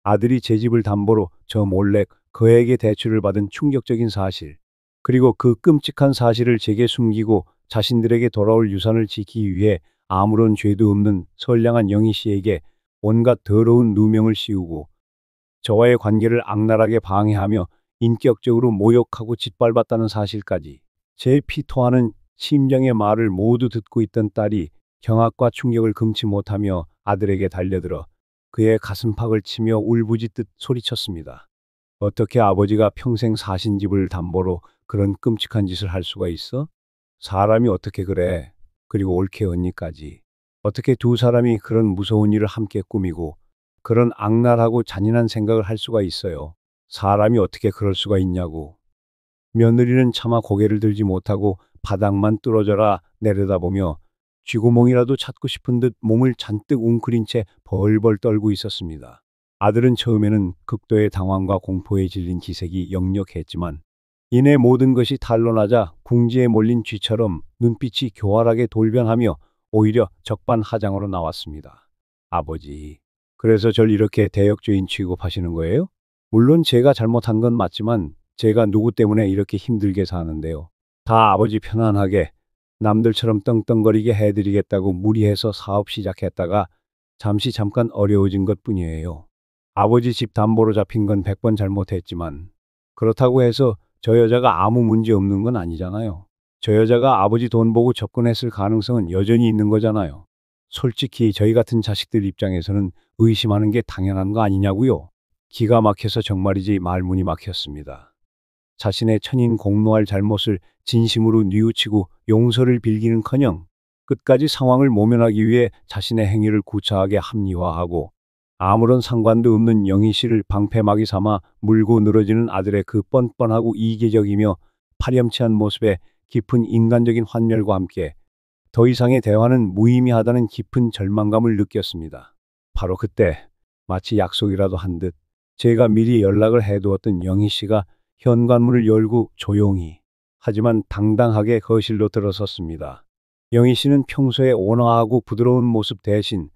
아들이 제 집을 담보로 저 몰래 그에게 대출을 받은 충격적인 사실, 그리고 그 끔찍한 사실을 제게 숨기고 자신들에게 돌아올 유산을 지키기 위해 아무런 죄도 없는 선량한 영희 씨에게 온갖 더러운 누명을 씌우고 저와의 관계를 악랄하게 방해하며 인격적으로 모욕하고 짓밟았다는 사실까지 제 피토하는 심정의 말을 모두 듣고 있던 딸이 경악과 충격을 금치 못하며 아들에게 달려들어 그의 가슴팍을 치며 울부짖듯 소리쳤습니다. 어떻게 아버지가 평생 사신 집을 담보로 그런 끔찍한 짓을 할 수가 있어? 사람이 어떻게 그래? 그리고 올케 언니까지. 어떻게 두 사람이 그런 무서운 일을 함께 꾸미고 그런 악랄하고 잔인한 생각을 할 수가 있어요? 사람이 어떻게 그럴 수가 있냐고. 며느리는 차마 고개를 들지 못하고 바닥만 뚫어져라 내려다보며 쥐구멍이라도 찾고 싶은 듯 몸을 잔뜩 웅크린 채 벌벌 떨고 있었습니다. 아들은 처음에는 극도의 당황과 공포에 질린 기색이 역력했지만 이내 모든 것이 탄로나자 궁지에 몰린 쥐처럼 눈빛이 교활하게 돌변하며 오히려 적반하장으로 나왔습니다. 아버지, 그래서 절 이렇게 대역죄인 취급하시는 거예요? 물론 제가 잘못한 건 맞지만 제가 누구 때문에 이렇게 힘들게 사는데요. 다 아버지 편안하게 남들처럼 떵떵거리게 해드리겠다고 무리해서 사업 시작했다가 잠깐 어려워진 것뿐이에요. 아버지 집 담보로 잡힌 건 100번 잘못했지만 그렇다고 해서 저 여자가 아무 문제 없는 건 아니잖아요. 저 여자가 아버지 돈 보고 접근했을 가능성은 여전히 있는 거잖아요. 솔직히 저희 같은 자식들 입장에서는 의심하는 게 당연한 거 아니냐고요. 기가 막혀서 정말이지 말문이 막혔습니다. 자신의 천인 공노할 잘못을 진심으로 뉘우치고 용서를 빌기는커녕 끝까지 상황을 모면하기 위해 자신의 행위를 구차하게 합리화하고 아무런 상관도 없는 영희 씨를 방패막이 삼아 물고 늘어지는 아들의 그 뻔뻔하고 이기적이며 파렴치한 모습에 깊은 인간적인 환멸과 함께 더 이상의 대화는 무의미하다는 깊은 절망감을 느꼈습니다. 바로 그때 마치 약속이라도 한 듯 제가 미리 연락을 해두었던 영희 씨가 현관문을 열고 조용히 하지만 당당하게 거실로 들어섰습니다. 영희 씨는 평소에 온화하고 부드러운 모습 대신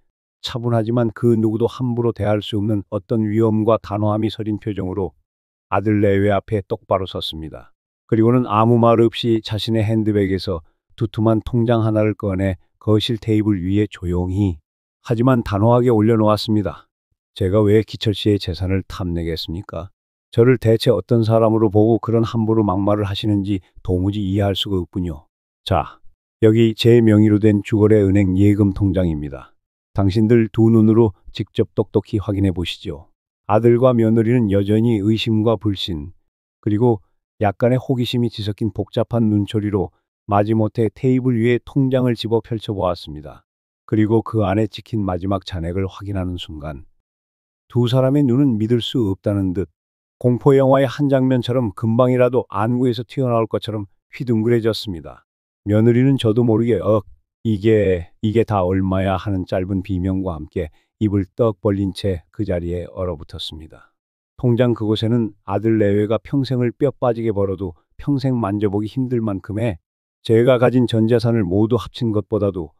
차분하지만 그 누구도 함부로 대할 수 없는 어떤 위엄과 단호함이 서린 표정으로 아들 내외 앞에 똑바로 섰습니다. 그리고는 아무 말 없이 자신의 핸드백에서 두툼한 통장 하나를 꺼내 거실 테이블 위에 조용히 하지만 단호하게 올려놓았습니다. 제가 왜 기철 씨의 재산을 탐내겠습니까? 저를 대체 어떤 사람으로 보고 그런 함부로 막말을 하시는지 도무지 이해할 수가 없군요. 자, 여기 제 명의로 된 주거래은행 예금 통장입니다. 당신들 두 눈으로 직접 똑똑히 확인해 보시죠. 아들과 며느리는 여전히 의심과 불신, 그리고 약간의 호기심이 뒤섞인 복잡한 눈초리로 마지못해 테이블 위에 통장을 집어 펼쳐보았습니다. 그리고 그 안에 찍힌 마지막 잔액을 확인하는 순간 두 사람의 눈은 믿을 수 없다는 듯 공포 영화의 한 장면처럼 금방이라도 안구에서 튀어나올 것처럼 휘둥그레졌습니다. 며느리는 저도 모르게 이게 다 얼마야 하는 짧은 비명과 함께 입을 떡 벌린 채 그 자리에 얼어붙었습니다. 통장 그곳에는 아들 내외가 평생을 뼈 빠지게 벌어도 평생 만져보기 힘들 만큼의 제가 가진 전 재산을 모두 합친 것보다도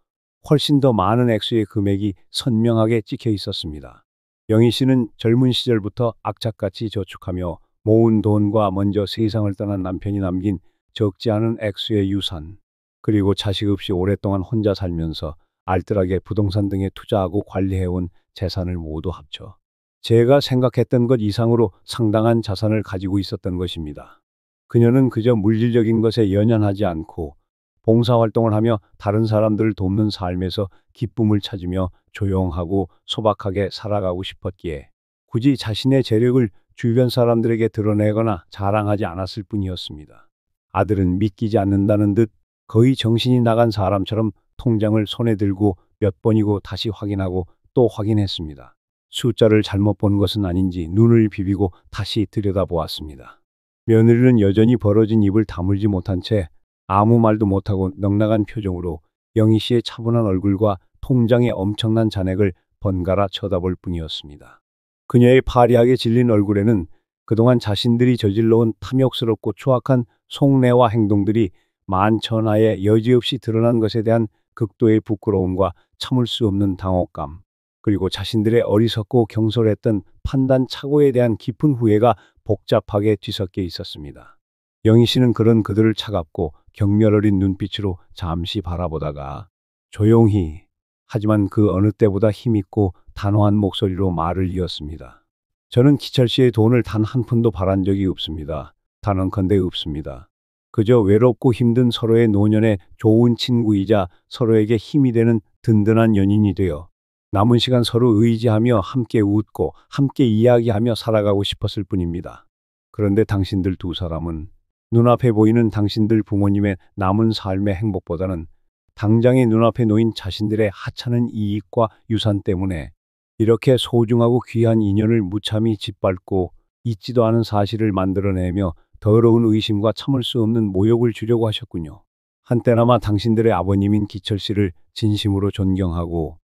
훨씬 더 많은 액수의 금액이 선명하게 찍혀 있었습니다. 영희 씨는 젊은 시절부터 악착같이 저축하며 모은 돈과 먼저 세상을 떠난 남편이 남긴 적지 않은 액수의 유산, 그리고 자식 없이 오랫동안 혼자 살면서 알뜰하게 부동산 등에 투자하고 관리해온 재산을 모두 합쳐 제가 생각했던 것 이상으로 상당한 자산을 가지고 있었던 것입니다. 그녀는 그저 물질적인 것에 연연하지 않고 봉사활동을 하며 다른 사람들을 돕는 삶에서 기쁨을 찾으며 조용하고 소박하게 살아가고 싶었기에 굳이 자신의 재력을 주변 사람들에게 드러내거나 자랑하지 않았을 뿐이었습니다. 아들은 믿기지 않는다는 듯 거의 정신이 나간 사람처럼 통장을 손에 들고 몇 번이고 다시 확인하고 또 확인했습니다. 숫자를 잘못 본 것은 아닌지 눈을 비비고 다시 들여다보았습니다. 며느리는 여전히 벌어진 입을 다물지 못한 채 아무 말도 못하고 넉넉한 표정으로 영희 씨의 차분한 얼굴과 통장의 엄청난 잔액을 번갈아 쳐다볼 뿐이었습니다. 그녀의 파리하게 질린 얼굴에는 그동안 자신들이 저질러온 탐욕스럽고 추악한 속내와 행동들이 만천하에 여지없이 드러난 것에 대한 극도의 부끄러움과 참을 수 없는 당혹감, 그리고 자신들의 어리석고 경솔했던 판단 착오에 대한 깊은 후회가 복잡하게 뒤섞여 있었습니다. 영희 씨는 그런 그들을 차갑고 경멸 어린 눈빛으로 잠시 바라보다가 조용히, 하지만 그 어느 때보다 힘있고 단호한 목소리로 말을 이었습니다. 저는 기철 씨의 돈을 단 한 푼도 바란 적이 없습니다. 단언컨대 없습니다. 그저 외롭고 힘든 서로의 노년에 좋은 친구이자 서로에게 힘이 되는 든든한 연인이 되어 남은 시간 서로 의지하며 함께 웃고 함께 이야기하며 살아가고 싶었을 뿐입니다. 그런데 당신들 두 사람은 눈앞에 보이는 당신들 부모님의 남은 삶의 행복보다는 당장의 눈앞에 놓인 자신들의 하찮은 이익과 유산 때문에 이렇게 소중하고 귀한 인연을 무참히 짓밟고 잊지도 않은 사실을 만들어내며 더러운 의심과 참을 수 없는 모욕을 주려고 하셨군요. 한때나마 당신들의 아버님인 기철 씨를 진심으로 존경하고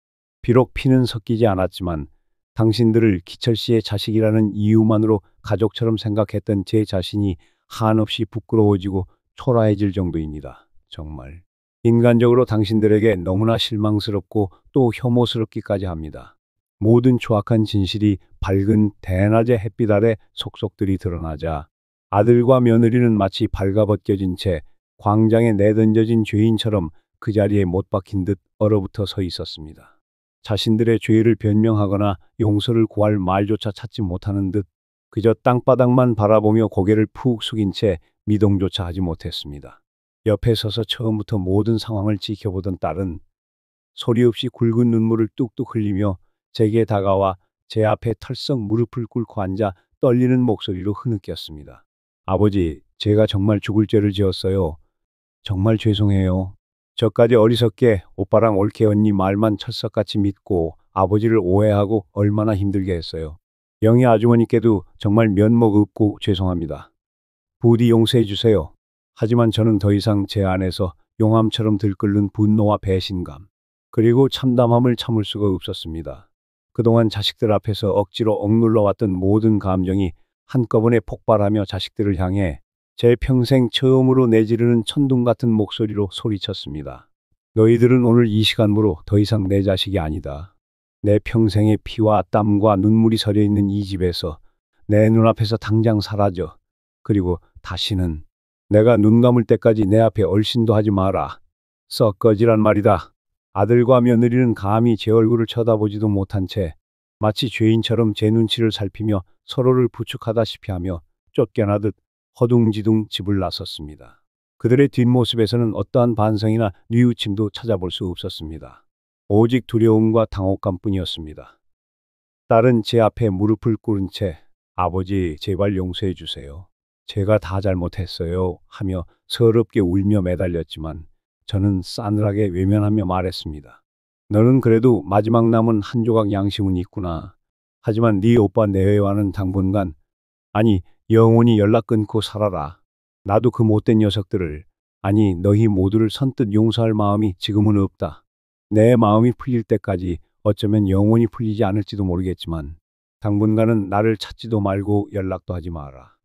비록 피는 섞이지 않았지만 당신들을 기철 씨의 자식이라는 이유만으로 가족처럼 생각했던 제 자신이 한없이 부끄러워지고 초라해질 정도입니다. 정말 인간적으로 당신들에게 너무나 실망스럽고 또 혐오스럽기까지 합니다. 모든 추악한 진실이 밝은 대낮의 햇빛 아래 속속들이 드러나자 아들과 며느리는 마치 발가벗겨진 채 광장에 내던져진 죄인처럼 그 자리에 못 박힌 듯 얼어붙어 서 있었습니다. 자신들의 죄를 변명하거나 용서를 구할 말조차 찾지 못하는 듯 그저 땅바닥만 바라보며 고개를 푹 숙인 채 미동조차 하지 못했습니다. 옆에 서서 처음부터 모든 상황을 지켜보던 딸은 소리 없이 굵은 눈물을 뚝뚝 흘리며 제게 다가와 제 앞에 털썩 무릎을 꿇고 앉아 떨리는 목소리로 흐느꼈습니다. 아버지, 제가 정말 죽을 죄를 지었어요. 정말 죄송해요. 저까지 어리석게 오빠랑 올케 언니 말만 철석같이 믿고 아버지를 오해하고 얼마나 힘들게 했어요. 영희 아주머니께도 정말 면목 없고 죄송합니다. 부디 용서해 주세요. 하지만 저는 더 이상 제 안에서 용암처럼 들끓는 분노와 배신감, 그리고 참담함을 참을 수가 없었습니다. 그동안 자식들 앞에서 억지로 억눌러왔던 모든 감정이 한꺼번에 폭발하며 자식들을 향해 제 평생 처음으로 내지르는 천둥 같은 목소리로 소리쳤습니다. 너희들은 오늘 이 시간부로 더 이상 내 자식이 아니다. 내 평생의 피와 땀과 눈물이 서려 있는 이 집에서 내 눈앞에서 당장 사라져. 그리고 다시는 내가 눈 감을 때까지 내 앞에 얼씬도 하지 마라. 썩 꺼지란 말이다. 아들과 며느리는 감히 제 얼굴을 쳐다보지도 못한 채 마치 죄인처럼 제 눈치를 살피며 서로를 부축하다시피 하며 쫓겨나듯 허둥지둥 집을 나섰습니다. 그들의 뒷모습에서는 어떠한 반성이나 뉘우침도 찾아볼 수 없었습니다. 오직 두려움과 당혹감뿐이었습니다. 딸은 제 앞에 무릎을 꿇은 채 아버지 제발 용서해 주세요. 제가 다 잘못했어요 하며 서럽게 울며 매달렸지만 저는 싸늘하게 외면하며 말했습니다. 너는 그래도 마지막 남은 한 조각 양심은 있구나. 하지만 네 오빠 내외와는 당분간, 아니 영원히 연락 끊고 살아라. 나도 그 못된 녀석들을, 아니 너희 모두를 선뜻 용서할 마음이 지금은 없다. 내 마음이 풀릴 때까지 어쩌면 영원히 풀리지 않을지도 모르겠지만 당분간은 나를 찾지도 말고 연락도 하지 마라.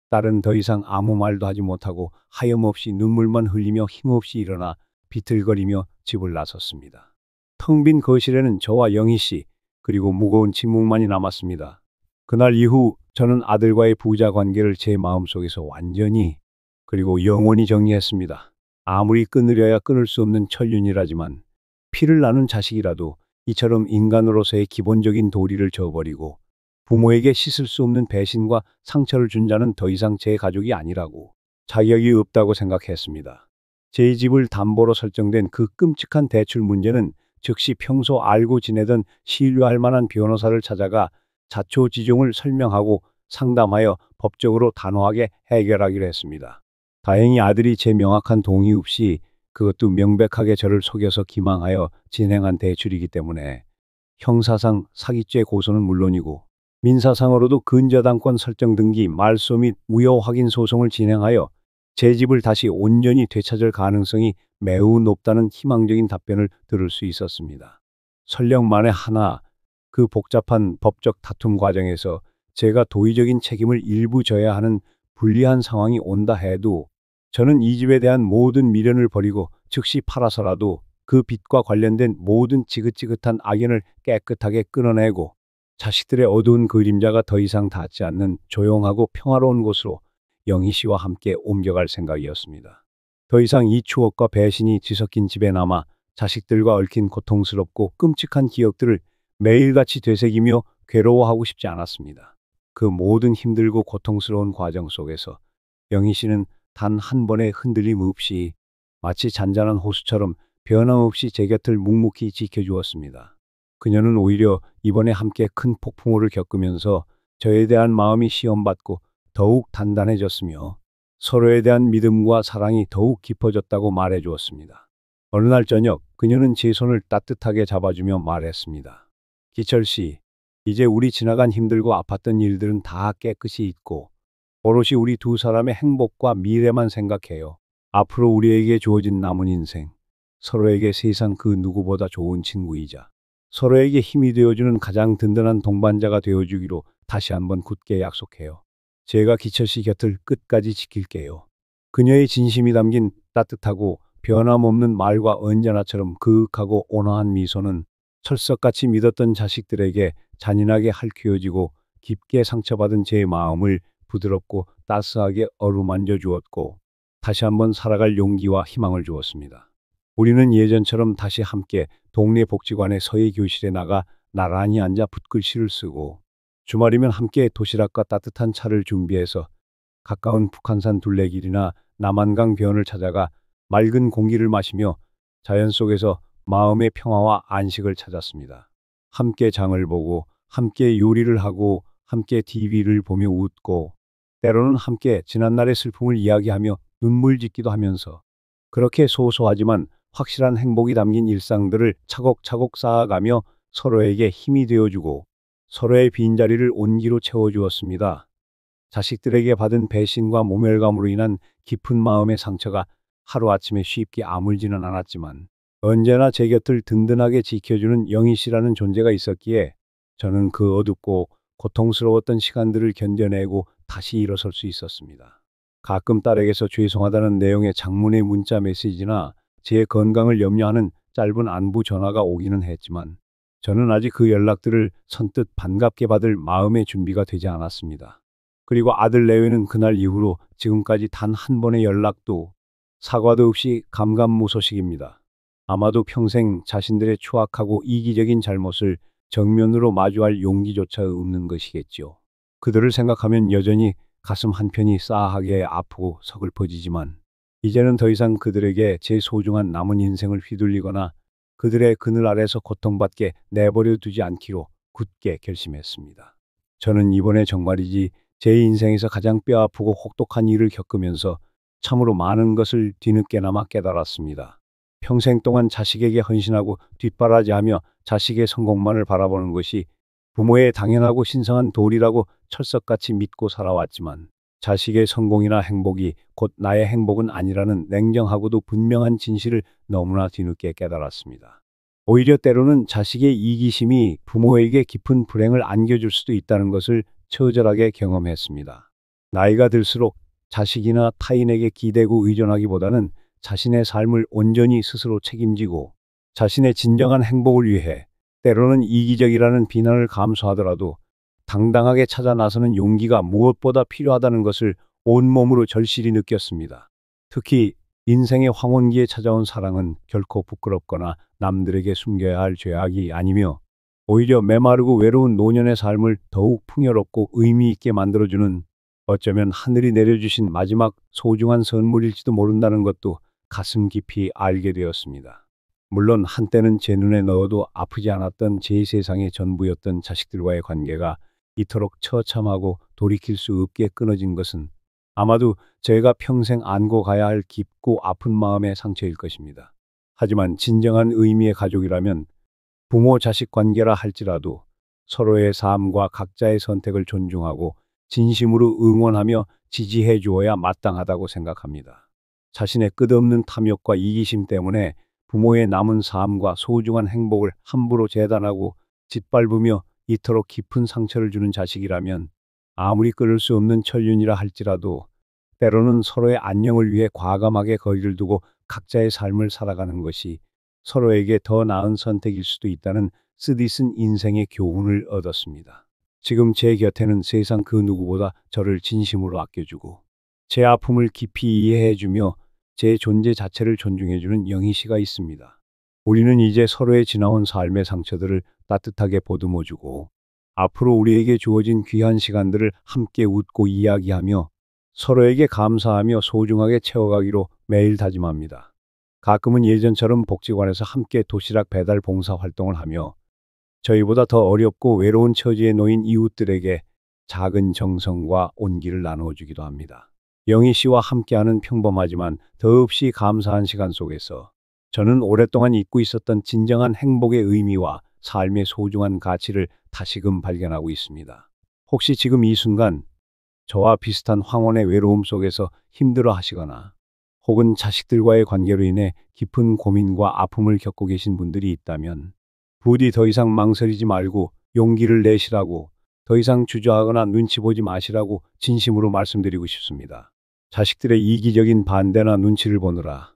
딸은 더 이상 아무 말도 하지 못하고 하염없이 눈물만 흘리며 힘없이 일어나 비틀거리며 집을 나섰습니다. 텅 빈 거실에는 저와 영희 씨, 그리고 무거운 침묵만이 남았습니다. 그날 이후 저는 아들과의 부자 관계를 제 마음속에서 완전히 그리고 영원히 정리했습니다. 아무리 끊으려야 끊을 수 없는 천륜이라지만 피를 나눈 자식이라도 이처럼 인간으로서의 기본적인 도리를 저버리고 부모에게 씻을 수 없는 배신과 상처를 준 자는 더 이상 제 가족이 아니라고 자격이 없다고 생각했습니다. 제 집을 담보로 설정된 그 끔찍한 대출 문제는 즉시 평소 알고 지내던 신뢰할 만한 변호사를 찾아가 자초지종을 설명하고 상담하여 법적으로 단호하게 해결하기로 했습니다. 다행히 아들이 제 명확한 동의 없이 그것도 명백하게 저를 속여서 기망하여 진행한 대출이기 때문에 형사상 사기죄 고소는 물론이고 민사상으로도 근저당권 설정 등기 말소 및 무효 확인 소송을 진행하여 제 집을 다시 온전히 되찾을 가능성이 매우 높다는 희망적인 답변을 들을 수 있었습니다. 설령 만에 하나 그 복잡한 법적 다툼 과정에서 제가 도의적인 책임을 일부 져야 하는 불리한 상황이 온다 해도 저는 이 집에 대한 모든 미련을 버리고 즉시 팔아서라도 그 빚과 관련된 모든 지긋지긋한 악연을 깨끗하게 끊어내고 자식들의 어두운 그림자가 더 이상 닿지 않는 조용하고 평화로운 곳으로 영희 씨와 함께 옮겨갈 생각이었습니다. 더 이상 이 추억과 배신이 뒤섞인 집에 남아 자식들과 얽힌 고통스럽고 끔찍한 기억들을 매일같이 되새기며 괴로워하고 싶지 않았습니다. 그 모든 힘들고 고통스러운 과정 속에서 영희 씨는 단 한 번의 흔들림 없이 마치 잔잔한 호수처럼 변함없이 제 곁을 묵묵히 지켜주었습니다. 그녀는 오히려 이번에 함께 큰 폭풍우를 겪으면서 저에 대한 마음이 시험받고 더욱 단단해졌으며 서로에 대한 믿음과 사랑이 더욱 깊어졌다고 말해 주었습니다. 어느 날 저녁 그녀는 제 손을 따뜻하게 잡아주며 말했습니다. 기철 씨, 이제 우리 지나간 힘들고 아팠던 일들은 다 깨끗이 잊고 오롯이 우리 두 사람의 행복과 미래만 생각해요. 앞으로 우리에게 주어진 남은 인생, 서로에게 세상 그 누구보다 좋은 친구이자 서로에게 힘이 되어주는 가장 든든한 동반자가 되어주기로 다시 한번 굳게 약속해요. 제가 기철 씨 곁을 끝까지 지킬게요. 그녀의 진심이 담긴 따뜻하고 변함없는 말과 언제나처럼 그윽하고 온화한 미소는 철석같이 믿었던 자식들에게 잔인하게 핥히어지고 깊게 상처받은 제 마음을 부드럽고 따스하게 어루만져 주었고 다시 한번 살아갈 용기와 희망을 주었습니다. 우리는 예전처럼 다시 함께 동네 복지관의 서예 교실에 나가 나란히 앉아 붓글씨를 쓰고 주말이면 함께 도시락과 따뜻한 차를 준비해서 가까운 북한산 둘레길이나 남한강 변을 찾아가 맑은 공기를 마시며 자연 속에서 마음의 평화와 안식을 찾았습니다. 함께 장을 보고 함께 요리를 하고 함께 TV를 보며 웃고 때로는 함께 지난날의 슬픔을 이야기하며 눈물 짓기도 하면서 그렇게 소소하지만 확실한 행복이 담긴 일상들을 차곡차곡 쌓아가며 서로에게 힘이 되어주고 서로의 빈자리를 온기로 채워주었습니다. 자식들에게 받은 배신과 모멸감으로 인한 깊은 마음의 상처가 하루아침에 쉽게 아물지는 않았지만 언제나 제 곁을 든든하게 지켜주는 영희 씨라는 존재가 있었기에 저는 그 어둡고 고통스러웠던 시간들을 견뎌내고 다시 일어설 수 있었습니다. 가끔 딸에게서 죄송하다는 내용의 장문의 문자 메시지나 제 건강을 염려하는 짧은 안부 전화가 오기는 했지만 저는 아직 그 연락들을 선뜻 반갑게 받을 마음의 준비가 되지 않았습니다. 그리고 아들 내외는 그날 이후로 지금까지 단 한 번의 연락도 사과도 없이 감감무소식입니다. 아마도 평생 자신들의 추악하고 이기적인 잘못을 정면으로 마주할 용기조차 없는 것이겠지요. 그들을 생각하면 여전히 가슴 한편이 싸하게 아프고 서글퍼지지만 이제는 더 이상 그들에게 제 소중한 남은 인생을 휘둘리거나 그들의 그늘 아래서 고통받게 내버려 두지 않기로 굳게 결심했습니다. 저는 이번에 정말이지 제 인생에서 가장 뼈아프고 혹독한 일을 겪으면서 참으로 많은 것을 뒤늦게나마 깨달았습니다. 평생 동안 자식에게 헌신하고 뒷바라지하며 자식의 성공만을 바라보는 것이 부모의 당연하고 신성한 도리라고 철석같이 믿고 살아왔지만 자식의 성공이나 행복이 곧 나의 행복은 아니라는 냉정하고도 분명한 진실을 너무나 뒤늦게 깨달았습니다. 오히려 때로는 자식의 이기심이 부모에게 깊은 불행을 안겨줄 수도 있다는 것을 처절하게 경험했습니다. 나이가 들수록 자식이나 타인에게 기대고 의존하기보다는 자신의 삶을 온전히 스스로 책임지고 자신의 진정한 행복을 위해 때로는 이기적이라는 비난을 감수하더라도 당당하게 찾아 나서는 용기가 무엇보다 필요하다는 것을 온몸으로 절실히 느꼈습니다. 특히 인생의 황혼기에 찾아온 사랑은 결코 부끄럽거나 남들에게 숨겨야 할 죄악이 아니며 오히려 메마르고 외로운 노년의 삶을 더욱 풍요롭고 의미 있게 만들어주는 어쩌면 하늘이 내려주신 마지막 소중한 선물일지도 모른다는 것도 가슴 깊이 알게 되었습니다. 물론 한때는 제 눈에 넣어도 아프지 않았던 제 세상의 전부였던 자식들과의 관계가 이토록 처참하고 돌이킬 수 없게 끊어진 것은 아마도 제가 평생 안고 가야 할 깊고 아픈 마음의 상처일 것입니다. 하지만 진정한 의미의 가족이라면 부모 자식 관계라 할지라도 서로의 삶과 각자의 선택을 존중하고 진심으로 응원하며 지지해 주어야 마땅하다고 생각합니다. 자신의 끝없는 탐욕과 이기심 때문에 부모의 남은 삶과 소중한 행복을 함부로 재단하고 짓밟으며 이토록 깊은 상처를 주는 자식이라면 아무리 끊을 수 없는 천륜이라 할지라도 때로는 서로의 안녕을 위해 과감하게 거리를 두고 각자의 삶을 살아가는 것이 서로에게 더 나은 선택일 수도 있다는 쓰디쓴 인생의 교훈을 얻었습니다. 지금 제 곁에는 세상 그 누구보다 저를 진심으로 아껴주고 제 아픔을 깊이 이해해주며 제 존재 자체를 존중해주는 영희 씨가 있습니다. 우리는 이제 서로의 지나온 삶의 상처들을 따뜻하게 보듬어주고 앞으로 우리에게 주어진 귀한 시간들을 함께 웃고 이야기하며 서로에게 감사하며 소중하게 채워가기로 매일 다짐합니다. 가끔은 예전처럼 복지관에서 함께 도시락 배달 봉사 활동을 하며 저희보다 더 어렵고 외로운 처지에 놓인 이웃들에게 작은 정성과 온기를 나누어주기도 합니다. 영희 씨와 함께하는 평범하지만 더없이 감사한 시간 속에서 저는 오랫동안 잊고 있었던 진정한 행복의 의미와 삶의 소중한 가치를 다시금 발견하고 있습니다. 혹시 지금 이 순간 저와 비슷한 황혼의 외로움 속에서 힘들어 하시거나 혹은 자식들과의 관계로 인해 깊은 고민과 아픔을 겪고 계신 분들이 있다면 부디 더 이상 망설이지 말고 용기를 내시라고, 더 이상 주저하거나 눈치 보지 마시라고 진심으로 말씀드리고 싶습니다. 자식들의 이기적인 반대나 눈치를 보느라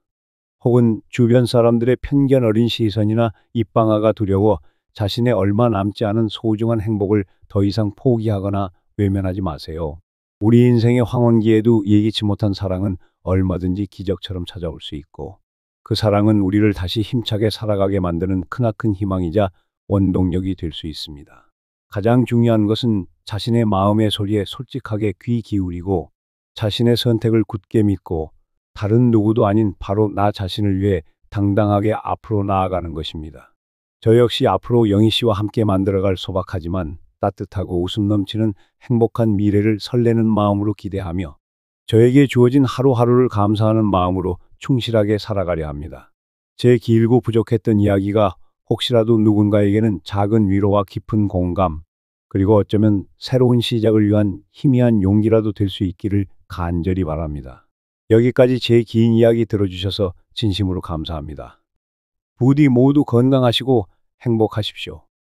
혹은 주변 사람들의 편견 어린 시선이나 입방아가 두려워 자신의 얼마 남지 않은 소중한 행복을 더 이상 포기하거나 외면하지 마세요. 우리 인생의 황혼기에도 예기치 못한 사랑은 얼마든지 기적처럼 찾아올 수 있고 그 사랑은 우리를 다시 힘차게 살아가게 만드는 크나큰 희망이자 원동력이 될 수 있습니다. 가장 중요한 것은 자신의 마음의 소리에 솔직하게 귀 기울이고 자신의 선택을 굳게 믿고 다른 누구도 아닌 바로 나 자신을 위해 당당하게 앞으로 나아가는 것입니다. 저 역시 앞으로 영희 씨와 함께 만들어갈 소박하지만 따뜻하고 웃음 넘치는 행복한 미래를 설레는 마음으로 기대하며 저에게 주어진 하루하루를 감사하는 마음으로 충실하게 살아가려 합니다. 제 길고 부족했던 이야기가 혹시라도 누군가에게는 작은 위로와 깊은 공감, 그리고 어쩌면 새로운 시작을 위한 희미한 용기라도 될 수 있기를 간절히 바랍니다. 여기까지 제 긴 이야기 들어주셔서 진심으로 감사합니다. 부디 모두 건강하시고 행복하십시오.